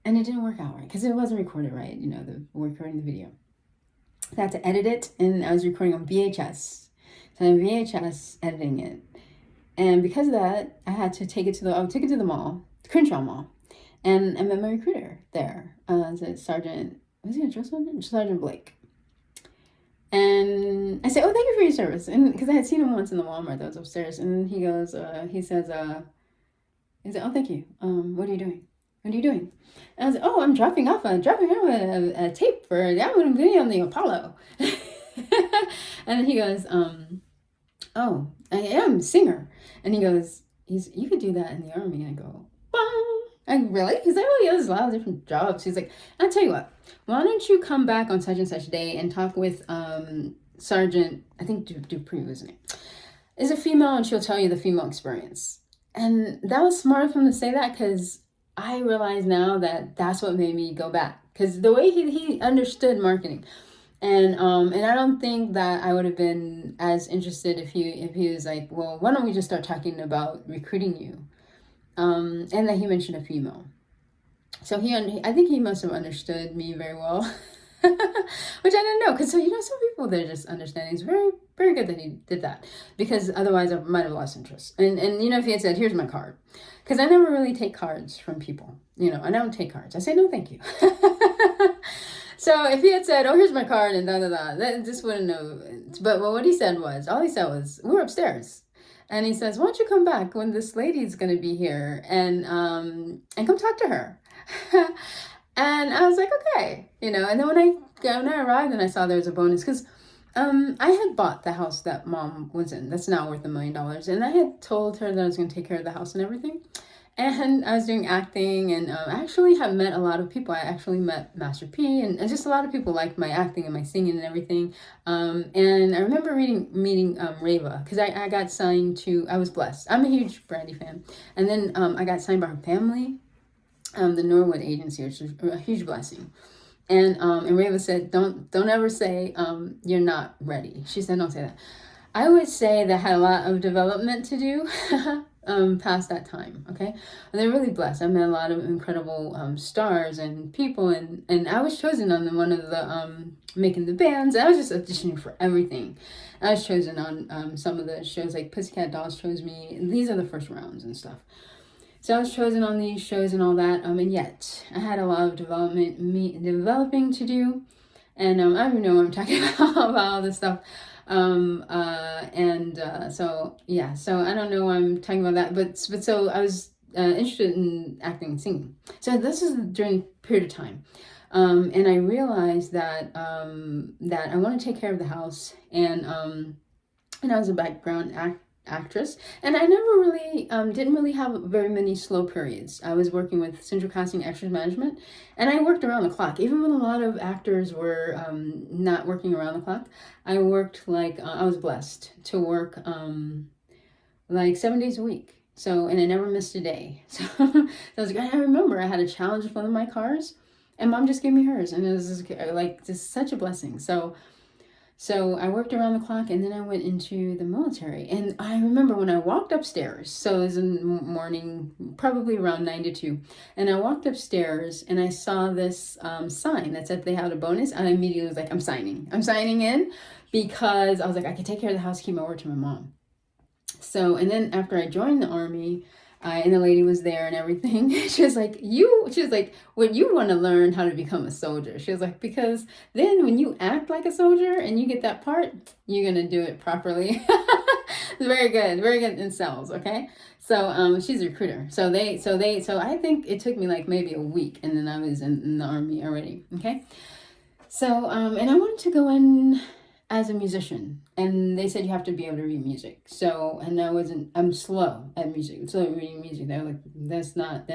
it didn't work out right because it wasn't recorded right, recording the video. I had to edit it, and I was recording on VHS, so on VHS editing it. And because of that, I had to take it to the mall, Crenshaw Mall, and I met my recruiter there, Sergeant, was he a drill sergeant? Sergeant Blake. And I said, oh, thank you for your service. And because I had seen him once in the Walmart that was upstairs, and he goes, he said, oh, thank you. What are you doing? What are you doing? And I was like, oh, I'm dropping off a tape for I'm going to be on the Apollo. And he goes, oh, I am a singer. And he goes, you could do that in the Army. I go, bong. And really? He's like, oh yeah, there's a lot of different jobs. He's like, I'll tell you what, why don't you come back on such and such day and talk with Sergeant, I think Dupree was his name, is a female, and she'll tell you the female experience. And that was smart of him to say that, because I realize now that that's what made me go back, because the way he understood marketing. And I don't think that I would have been as interested if he was like, well, why don't we just start talking about recruiting you? And that he mentioned a female. So I think he must have understood me very well, which I didn't know. Because some people, they're just understanding. It's very, very good that he did that, because otherwise I might have lost interest. And if he had said, here's my card, because I never really take cards from people. I don't take cards. I say, no, thank you. So if he had said, oh, here's my card and that just wouldn't know. But what he said was, we're upstairs. And he says, why don't you come back when this lady's going to be here and come talk to her. And I was like, okay, and then when I arrived and I saw there was a bonus, because I had bought the house that mom was in, that's now worth $1 million. And I had told her that I was going to take care of the house and everything. And I was doing acting, and I actually have met a lot of people. I actually met Master P, and just a lot of people liked my acting and my singing and everything. And I remember meeting Reva, because I got signed to, I was blessed. I'm a huge Brandy fan. And then I got signed by her family, the Norwood Agency, which is a huge blessing. And Reva said, don't ever say you're not ready. She said, don't say that. I would say that I had a lot of development to do past that time, okay? And they're really blessed. I met a lot of incredible stars and people, and I was chosen on one of the making the bands. I was just auditioning for everything. I was chosen on some of the shows, like Pussycat Dolls chose me. These are the first rounds and stuff. So I was chosen on these shows and all that, and yet I had a lot of developing to do, and I don't even know what I'm talking about all this stuff. So I don't know why I'm talking about that, but so I was interested in acting and singing. So this is during a period of time. And I realized that that I want to take care of the house, and I was a background actress, and I never really didn't really have very many slow periods. I was working with Central Casting Extras Management, and I worked around the clock. Even when a lot of actors were not working around the clock, I worked like I was blessed to work like 7 days a week. So, and I never missed a day. So, that was great. I remember I had a challenge with one of my cars, and mom just gave me hers, and it was just such a blessing. So I worked around the clock, and then I went into the military. And I remember when I walked upstairs, so it was in the morning, probably around 9 to 2, and I walked upstairs and I saw this sign that said they had a bonus. And I immediately was like, I'm signing in, because I was like, I could take care of the house, keep my word to my mom. So, and then after I joined the Army, and the lady was there and everything. She was like, when you want to learn how to become a soldier, she was like, because then when you act like a soldier and you get that part, you're going to do it properly. Very good in sales. Okay. So, she's a recruiter. So I think it took me like maybe a week, and then I was in the Army already. Okay. So, and I wanted to go in as a musician, and they said you have to be able to read music. So, and I'm slow at music, slow at reading music. They're like, they're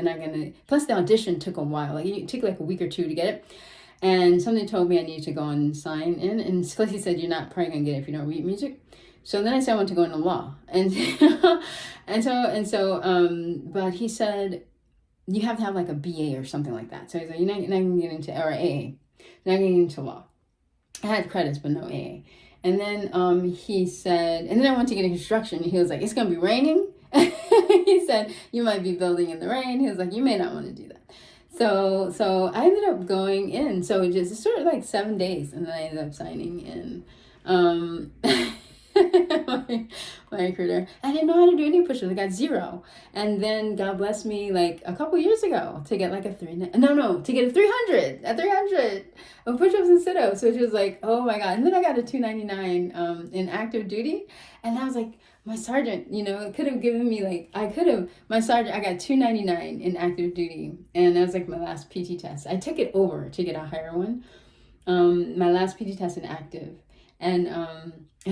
not gonna, plus the audition took a while, like it took like a week or two to get it. And somebody told me I needed to go and sign in, and plus he said, you're not probably gonna get it if you don't read music. So then I said I want to go into law, and but he said, you have to have like a BA or something like that. So he's like, you're not gonna get into, or AA, you're not getting into law. I had credits, but no AA. And then he said, and then I went to get a construction. He was like, it's going to be raining. He said, you might be building in the rain. He was like, you may not want to do that. So I ended up going in. So it just sort of like 7 days, and then I ended up signing in. My recruiter. I didn't know how to do any push-ups. I got 0. And then God blessed me like a couple years ago to get like to get a 300 of push-ups and sit-ups, which was like, oh my God. And then I got a 299 in active duty. And I was like, my sergeant, could have given me I got 299 in active duty. And that was like my last PT test. I took it over to get a higher one. My last PT test in active. And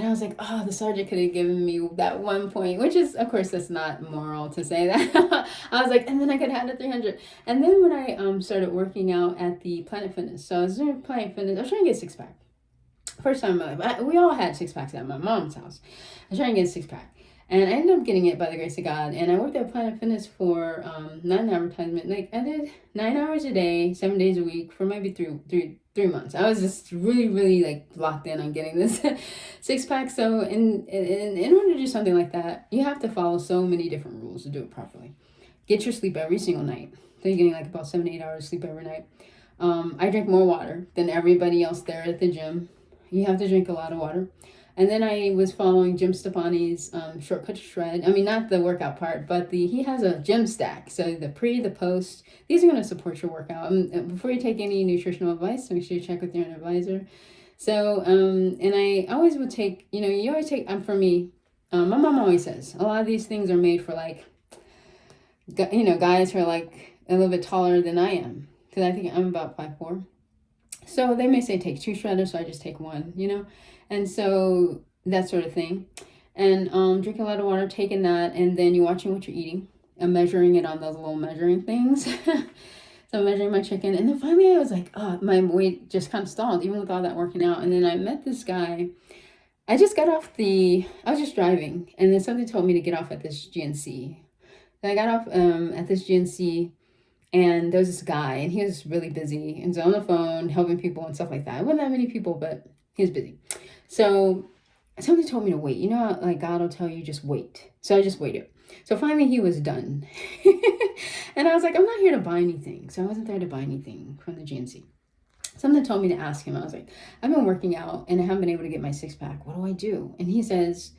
I was like, oh, the sergeant could have given me that 1 point, which is, of course, that's not moral to say that. I was like, and then I could have had a 300. And then when I started working out at the Planet Fitness, so I was doing Planet Fitness, I was trying to get a 6-pack. First time in my life. We all had 6-packs at my mom's house. I was trying to get a 6-pack. And I ended up getting it by the grace of God. And I worked at Planet Fitness for, not an advertisement, I did 9 hours a day, 7 days a week for maybe three months. I was just really, really locked in on getting this 6-pack. So in order to do something like that, you have to follow so many different rules to do it properly. Get your sleep every single night. So you're getting about 7 to 8 hours sleep every night. I drink more water than everybody else there at the gym. You have to drink a lot of water. And then I was following Jim Stefani's Shortcut to Shred. I mean, not the workout part, but he has a gym stack. So the pre, the post, these are going to support your workout. Before you take any nutritional advice, make sure you check with your advisor. So, and I always would take, you always take, for me, my mom always says, a lot of these things are made for guys who are a little bit taller than I am. Because I think I'm about 5'4". So they may say take 2 shredders, so I just take 1, And so that sort of thing. And drinking a lot of water, taking that, and then you're watching what you're eating and measuring it on those little measuring things. So I'm measuring my chicken. And then finally I was like, oh, my weight just kind of stalled, even with all that working out. And then I met this guy. I was just driving, and then something told me to get off at this GNC. So I got off at this GNC. And there was this guy, and he was really busy, and so on the phone helping people and stuff like that. It wasn't that many people, but he was busy. So somebody told me to wait. How God will tell you just wait. So I just waited. So finally he was done. And I was like, I'm not here to buy anything. So I wasn't there to buy anything from the GNC. Something told me to ask him. I was like, I've been working out and I haven't been able to get my 6-pack. What do I do? And he says,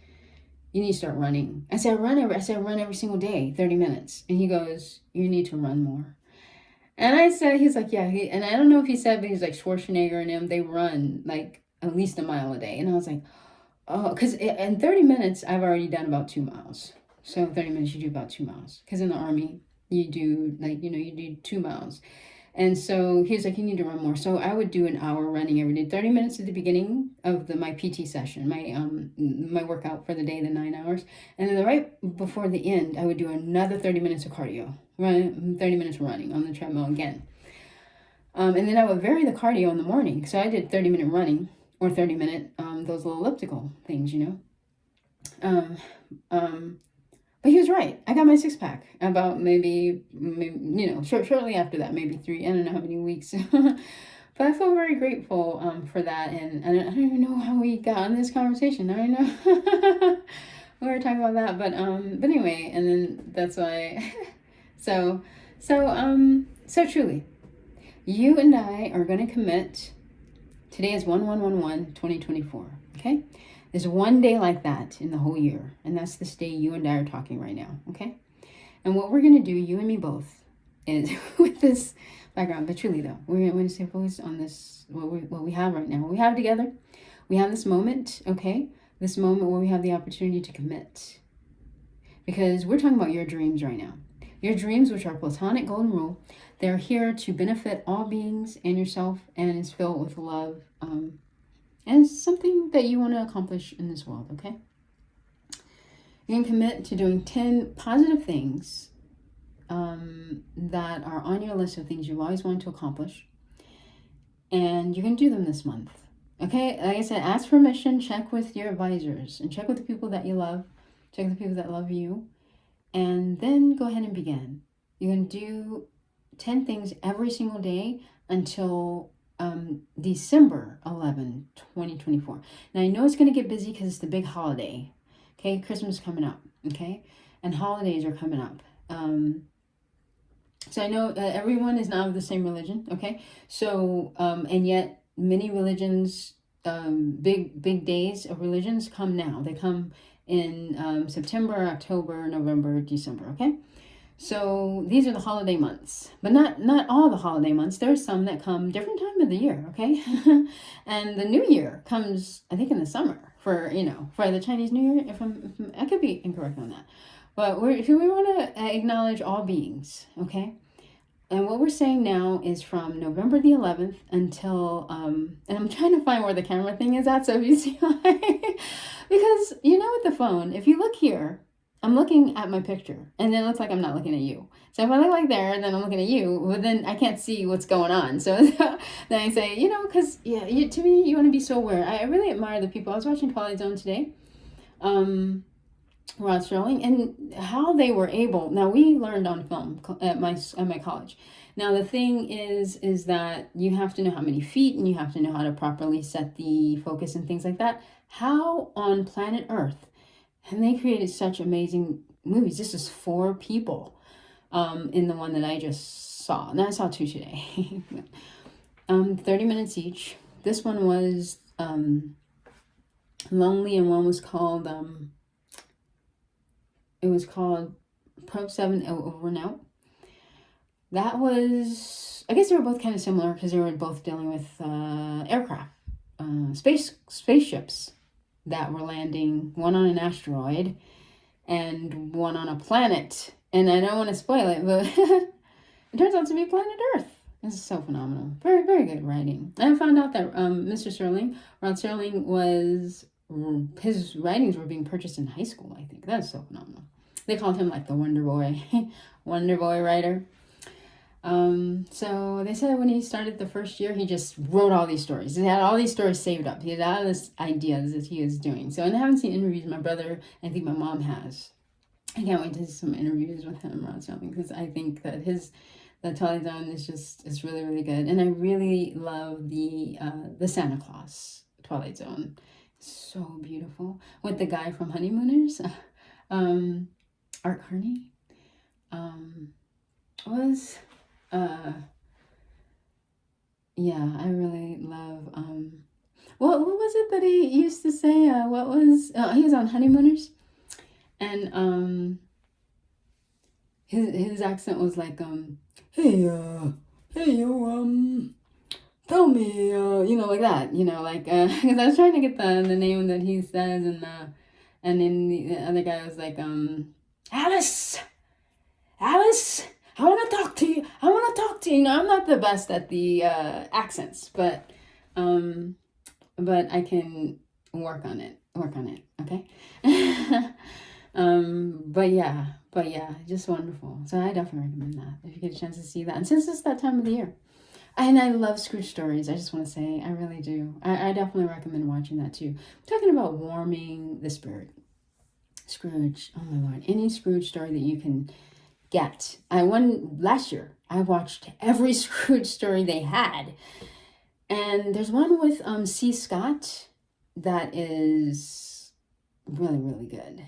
you need to start running. I said, I run every single day, 30 minutes. And he goes, you need to run more. And I said, he's like, yeah. And I don't know if he said, but he's like Schwarzenegger and them, they run at least a mile a day. And I was like, oh, because in 30 minutes, I've already done about 2 miles. So in 30 minutes, you do about 2 miles. Because in the Army, you do like, you do 2 miles. And so he's like, you need to run more. So I would do an hour running every day, 30 minutes at the beginning of my PT session, my workout for the day, the 9 hours. And then right before the end, I would do another 30 minutes of cardio, run 30 minutes running on the treadmill again. And then I would vary the cardio in the morning. So I did 30-minute running or 30-minute, those little elliptical things, Um, um, but he was right. I got my 6-pack about maybe shortly after that, maybe 3, I don't know how many weeks. But I feel very grateful for that. And I don't even know how we got on this conversation. I don't know. We were talking about that. But anyway, and then that's why. so, so truly, you and I are going to commit. Today is 1/1/11/2024. Okay? There's one day like that in the whole year, and that's this day you and I are talking right now, okay? And what we're going to do, you and me both, is with this background, but truly though, we're going to stay focused on this, what we have right now, what we have together. We have this moment, okay? This moment where we have the opportunity to commit. Because we're talking about your dreams right now. Your dreams, which are platonic golden rule, they're here to benefit all beings and yourself, and is filled with love, and it's something that you want to accomplish in this world, okay? You can commit to doing 10 positive things that are on your list of things you've always wanted to accomplish. And you can do them this month, okay? Like I said, ask permission, check with your advisors, and check with the people that you love, check with the people that love you, and then go ahead and begin. You can do 10 things every single day until December 11, 2024. Now, I know it's going to get busy because it's the big holiday, okay? Christmas is coming up, okay? And holidays are coming up. So I know everyone is not of the same religion, okay? So, and yet many religions, big days of religions come now. They come in September, October, November, December, okay? So these are the holiday months, but not all the holiday months. There are some that come different time of the year, okay? And the new year comes, I think, in the summer for the Chinese New Year. If I could be incorrect on that, but we want to acknowledge all beings, okay? And what we're saying now is from November the 11th until, and I'm trying to find where the camera thing is at, so if you see, because with the phone, if you look here, I'm looking at my picture, and then it looks like I'm not looking at you. So if I look like there, and then I'm looking at you, well, then I can't see what's going on. So then I say, because, to me, you want to be so aware. I really admire the people. I was watching Twilight Zone today, Rod Serling, and how they were able. Now, we learned on film at my college. Now, the thing is that you have to know how many feet, and you have to know how to properly set the focus and things like that. How on planet Earth, and they created such amazing movies. This is 4 people in the one that I just saw. Now, I saw 2 today. 30 minutes each. This one was lonely, and one was called, it was called Probe 7 Over and Out. That was, I guess they were both kind of similar because they were both dealing with aircraft, spaceships that were landing, one on an asteroid and one on a planet. And I don't want to spoil it, but it turns out to be planet Earth. This is so phenomenal. Very, very good writing. And I found out that Mr. Serling, Rod Serling, his writings were being purchased in high school, I think. That's so phenomenal. They called him like the Wonder Boy, Wonder Boy writer. So they said when he started the first year, he just wrote all these stories. He had all these stories saved up. He had all these ideas that he was doing. So, and I haven't seen interviews. My brother, I think my mom has. I can't wait to see some interviews with him, Rod Serling, because I think that the Twilight Zone is really, really good. And I really love the Santa Claus Twilight Zone. So beautiful. With the guy from Honeymooners, Art Carney, I really love, what was it that he used to say? He was on Honeymooners, and his accent was like, hey yo, tell me, like that, because I was trying to get the name that he says, and then the other guy was like, Alice, I want to talk to you. I want to talk to you. I'm not the best at the accents, but I can work on it. Okay. But yeah, just wonderful. So I definitely recommend that if you get a chance to see that. And since it's that time of the year, and I love Scrooge stories. I just want to say, I really do. I definitely recommend watching that too. Talking about warming the spirit. Scrooge, oh my Lord, any Scrooge story that you can get. Last year, I watched every Scrooge story they had. And there's one with C. Scott that is really, really good.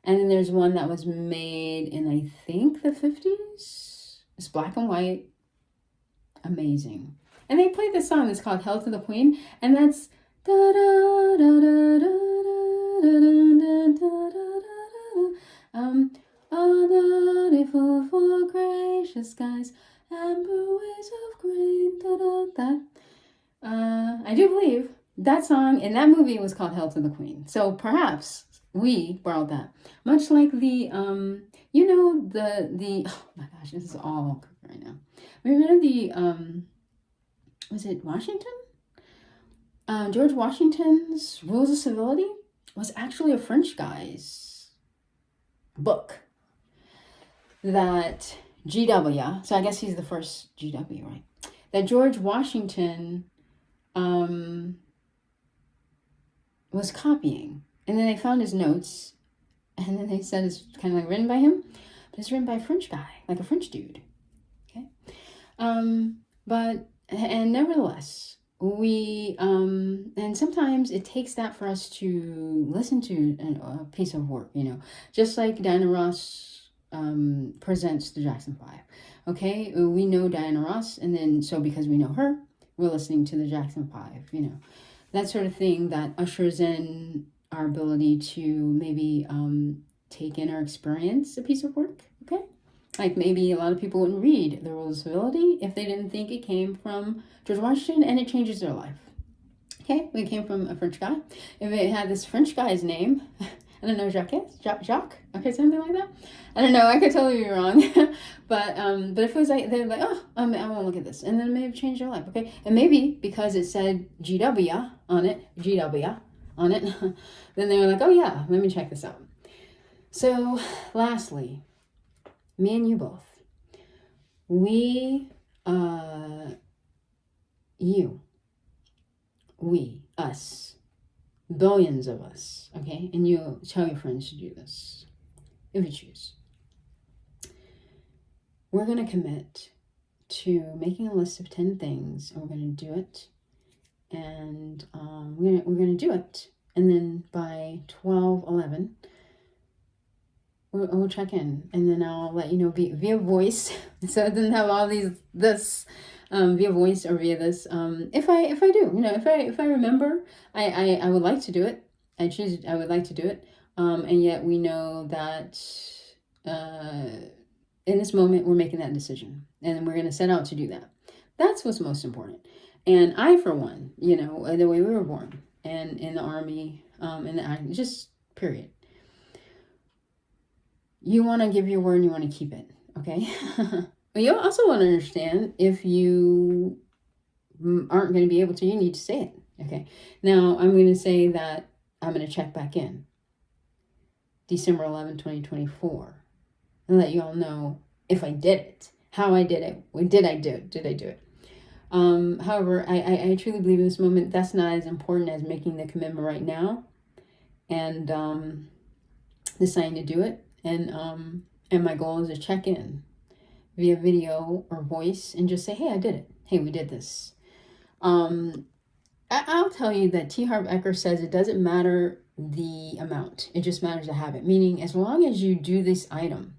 And then there's one that was made in, I think, the 50s. It's black and white. Amazing. And they played this song that's called Hail to the Queen. And that's da da da da da da da da. Oh, beautiful for gracious skies and blue waves of green. Da da da. I do believe that song in that movie was called Hail to the Queen. So perhaps we borrowed that. Much like the oh my gosh, this is all right now. Remember the was it Washington? George Washington's Rules of Civility was actually a French guy's book that GW, so I guess he's the first GW, right? That George Washington was copying. And then they found his notes, and then they said it's kind of like written by him, but it's written by a French guy, like a French dude. Okay? And nevertheless, we, and sometimes it takes that for us to listen to a piece of work, just like Diana Ross presents the Jackson 5. Okay? We know Diana Ross, and then so because we know her, we're listening to the Jackson 5, that sort of thing that ushers in our ability to maybe take in or experience a piece of work, okay? Like maybe a lot of people wouldn't read the Rules of Civility if they didn't think it came from George Washington, and it changes their life. Okay, it came from a French guy. If it had this French guy's name, I don't know, Jacques, okay, something like that. I don't know, I could totally be wrong. but if it was like, they're like, oh, I won't look at this. And then it may have changed their life, okay? And maybe because it said GW on it, then they were like, oh yeah, let me check this out. So lastly, me and you both, us, billions of us, okay? And you tell your friends to do this, if you choose. We're going to commit to making a list of 10 things, and we're going to do it. And we're going to do it. And then by 12:11, we'll check in. And then I'll let you know via voice. So it doesn't have all this via voice or via this. If I do, if I remember, I would like to do it. I would like to do it. And yet we know that in this moment we're making that decision, and we're going to set out to do that. That's what's most important. And I, for one, the way we were born, and in the Army, in the Army, just period. You want to give your word and you want to keep it, okay? But you also want to understand if you aren't going to be able to, you need to say it, okay? Now, I'm going to say that I'm going to check back in December 11, 2024, and let you all know if I did it, how I did it, did I do it? However, I truly believe in this moment, that's not as important as making the commitment right now and deciding to do it. And my goal is to check in via video or voice and just say, hey, I did it. Hey, we did this. I'll tell you that T. Harv Eker says it doesn't matter the amount. It just matters the habit. Meaning, as long as you do this item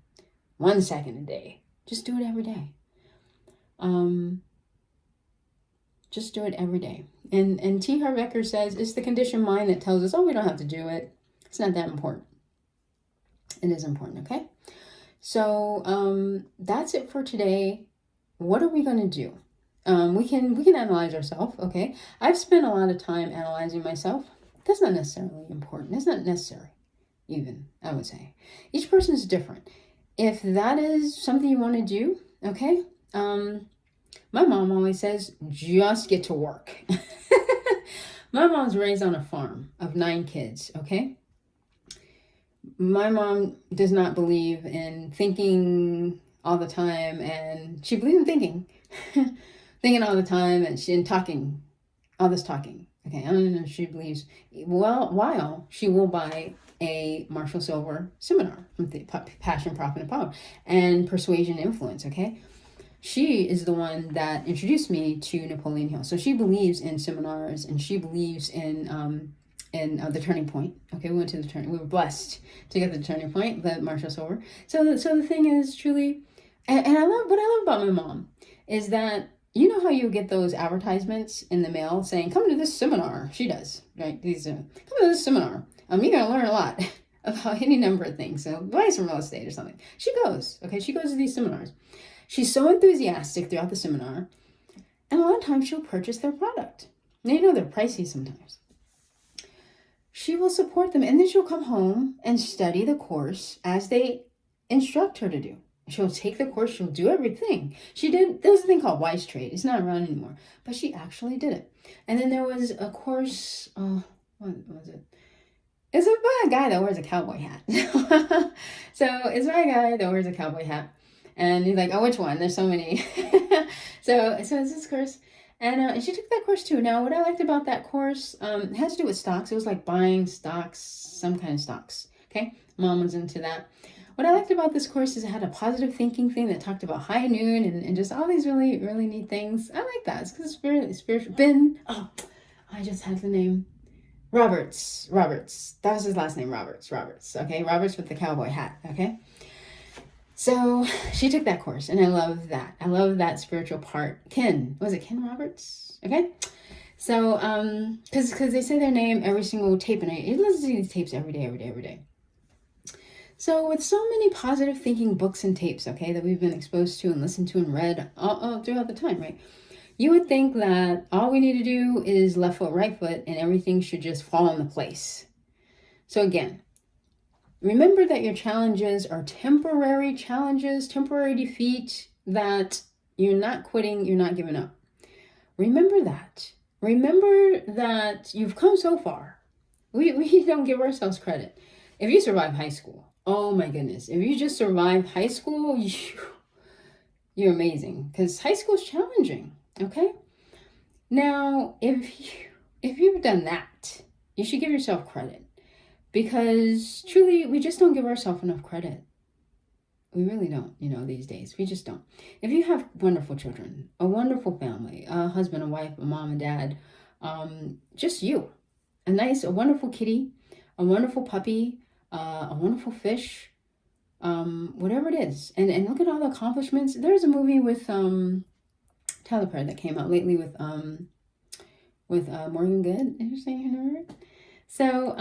1 second a day, just do it every day. Just do it every day. And T. Harv Eker says it's the conditioned mind that tells us, oh, we don't have to do it. It's not that important. It is important, okay? So that's it for today. What are we going to do? We can analyze ourselves, okay? I've spent a lot of time analyzing myself. That's not necessarily important. It's not necessary, even, I would say. Each person is different. if that is something you want to do, okay, my mom always says, just get to work. My mom's raised on a farm of 9 kids, okay? My mom does not believe in thinking all the time, and she believes in thinking. Thinking all the time, and talking, all this talking. Okay, I don't know if she believes, well, while she will buy a Marshall Silver seminar from the Passion, Profit, and Power and Persuasion Influence, okay? She is the one that introduced me to Napoleon Hill. So she believes in seminars, and she believes in the Turning Point. Okay, we went to the turning. We were blessed to get the Turning Point, the Marshall Silver. So the thing is truly, and I love what I love about my mom is that, you know how you get those advertisements in the mail saying, "Come to this seminar." She does, right? These come to this seminar. You're gonna learn a lot about any number of things. So buy some real estate or something. She goes. Okay, she goes to these seminars. She's so enthusiastic throughout the seminar, and a lot of times she'll purchase their product. Now, you know they're pricey sometimes. She will support them, and then she'll come home and study the course as they instruct her to do. She'll take the course, she'll do everything. There's a thing called Wise Trade. It's not around anymore, but she actually did it. And then there was a course, what was it? It's by a guy that wears a cowboy hat. So it's by a guy that wears a cowboy hat. And he's like, oh, which one? There's so many. so it's this course. And she took that course too. Now, what I liked about that course, it had to do with stocks. It was like buying stocks, some kind of stocks. Okay. Mom was into that. What I liked about this course is it had a positive thinking thing that talked about high noon and just all these really, really neat things. I like that. It's because it's really spiritual. I just had the name. Roberts. That was his last name, Roberts. Okay. Roberts with the cowboy hat. Okay. So she took that course, and I love that. I love that spiritual part. Was it Ken Roberts? Okay. So, because they say their name every single tape, and I listen to these tapes every day. So with so many positive thinking books and tapes, okay, that we've been exposed to and listened to and read all throughout the time, right? You would think that all we need to do is left foot, right foot, and everything should just fall into place. So again, remember that your challenges are temporary challenges, temporary defeat, that you're not quitting, you're not giving up. Remember that. Remember that you've come so far. We don't give ourselves credit. If you survive high school, oh my goodness. If you just survive high school, you're amazing, because high school is challenging, okay? Now, if you've done that, you should give yourself credit. Because truly, we just don't give ourselves enough credit. We really don't, these days. We just don't. If you have wonderful children, a wonderful family, a husband, a wife, a mom and dad, just you, a wonderful kitty, a wonderful puppy, a wonderful fish, whatever it is. And look at all the accomplishments. There's a movie with Tyler Perry that came out lately with Morgan Good. Is you saying her name right? So,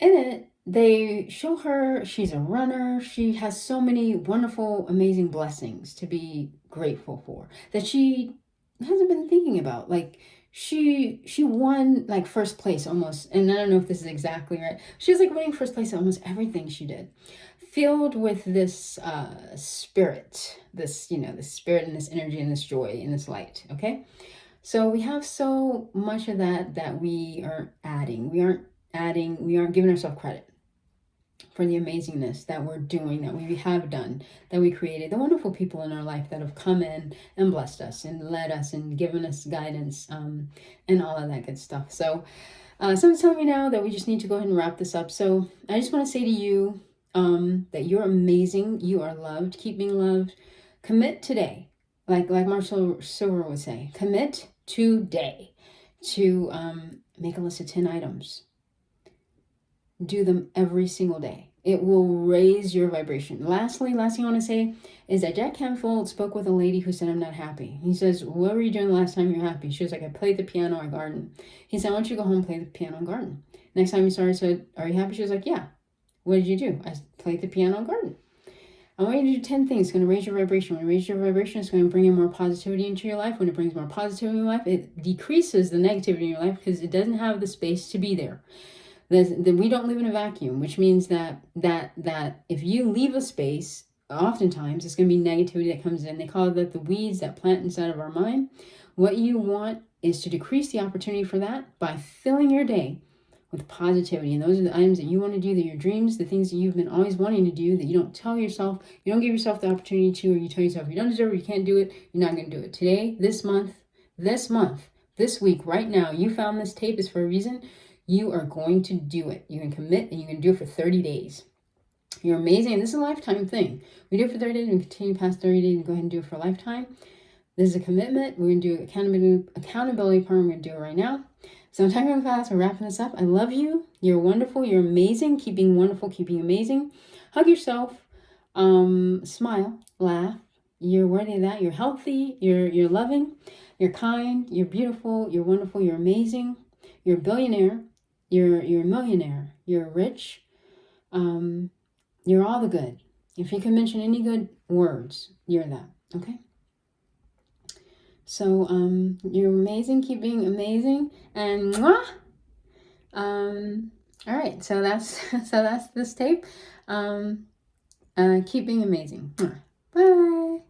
in it, they show her, she's a runner. She has so many wonderful, amazing blessings to be grateful for that she hasn't been thinking about. Like, she won like first place almost. And I don't know if this is exactly right. She was like winning first place at almost everything she did. Filled with this spirit, this spirit and this energy and this joy and this light. Okay. So we have so much of that we aren't adding. We aren't giving ourselves credit for the amazingness that we're doing, that we have done, that we created, the wonderful people in our life that have come in and blessed us and led us and given us guidance, and all of that good stuff. So someone's telling me now that we just need to go ahead and wrap this up. So I just want to say to you that you're amazing. You are loved. Keep being loved. Commit today. Like Marshall Silver would say, commit today to make a list of 10 items. Do them every single day. It will raise your vibration. Last thing I want to say is that Jack Canfield spoke with a lady who said, I'm not happy. He says, what were you doing the last time you were happy? She was like, I played the piano or garden. He said, why don't you go home and play the piano and garden? Next time you saw her, said, are you happy? She was like, yeah. What did you do? I played the piano and garden. I want you to do 10 things. It's going to raise your vibration. When it raises your vibration, it's going to bring in more positivity into your life. When it brings more positivity in your life, it decreases the negativity in your life because it doesn't have the space to be there. that we don't live in a vacuum, which means that if you leave a space, oftentimes it's going to be negativity that comes in. They call it the weeds that plant inside of our mind. What you want is to decrease the opportunity for that by filling your day with positivity. And those are the items that you want to do, that your dreams, the things that you've been always wanting to do, that you don't tell yourself, you don't give yourself the opportunity to, or you tell yourself you don't deserve it, you can't do it, you're not going to do it. Today, this month, this week, right now, you found this tape is for a reason. You are going to do it. You can commit, and you can do it for 30 days. You're amazing, and this is a lifetime thing. We do it for 30 days, and continue past 30 days, and go ahead and do it for a lifetime. This is a commitment. We're going to do accountability part. We're going to do it right now. So I'm talking fast. We're wrapping this up. I love you. You're wonderful. You're amazing. Keep being wonderful. Keep being amazing. Hug yourself. Smile. Laugh. You're worthy of that. You're healthy. You're loving. You're kind. You're beautiful. You're wonderful. You're amazing. You're a billionaire. You're a millionaire. You're rich. You're all the good. If you can mention any good words, you're that. Okay? So you're amazing. Keep being amazing. And mwah! All right. So that's this tape. Keep being amazing. Bye.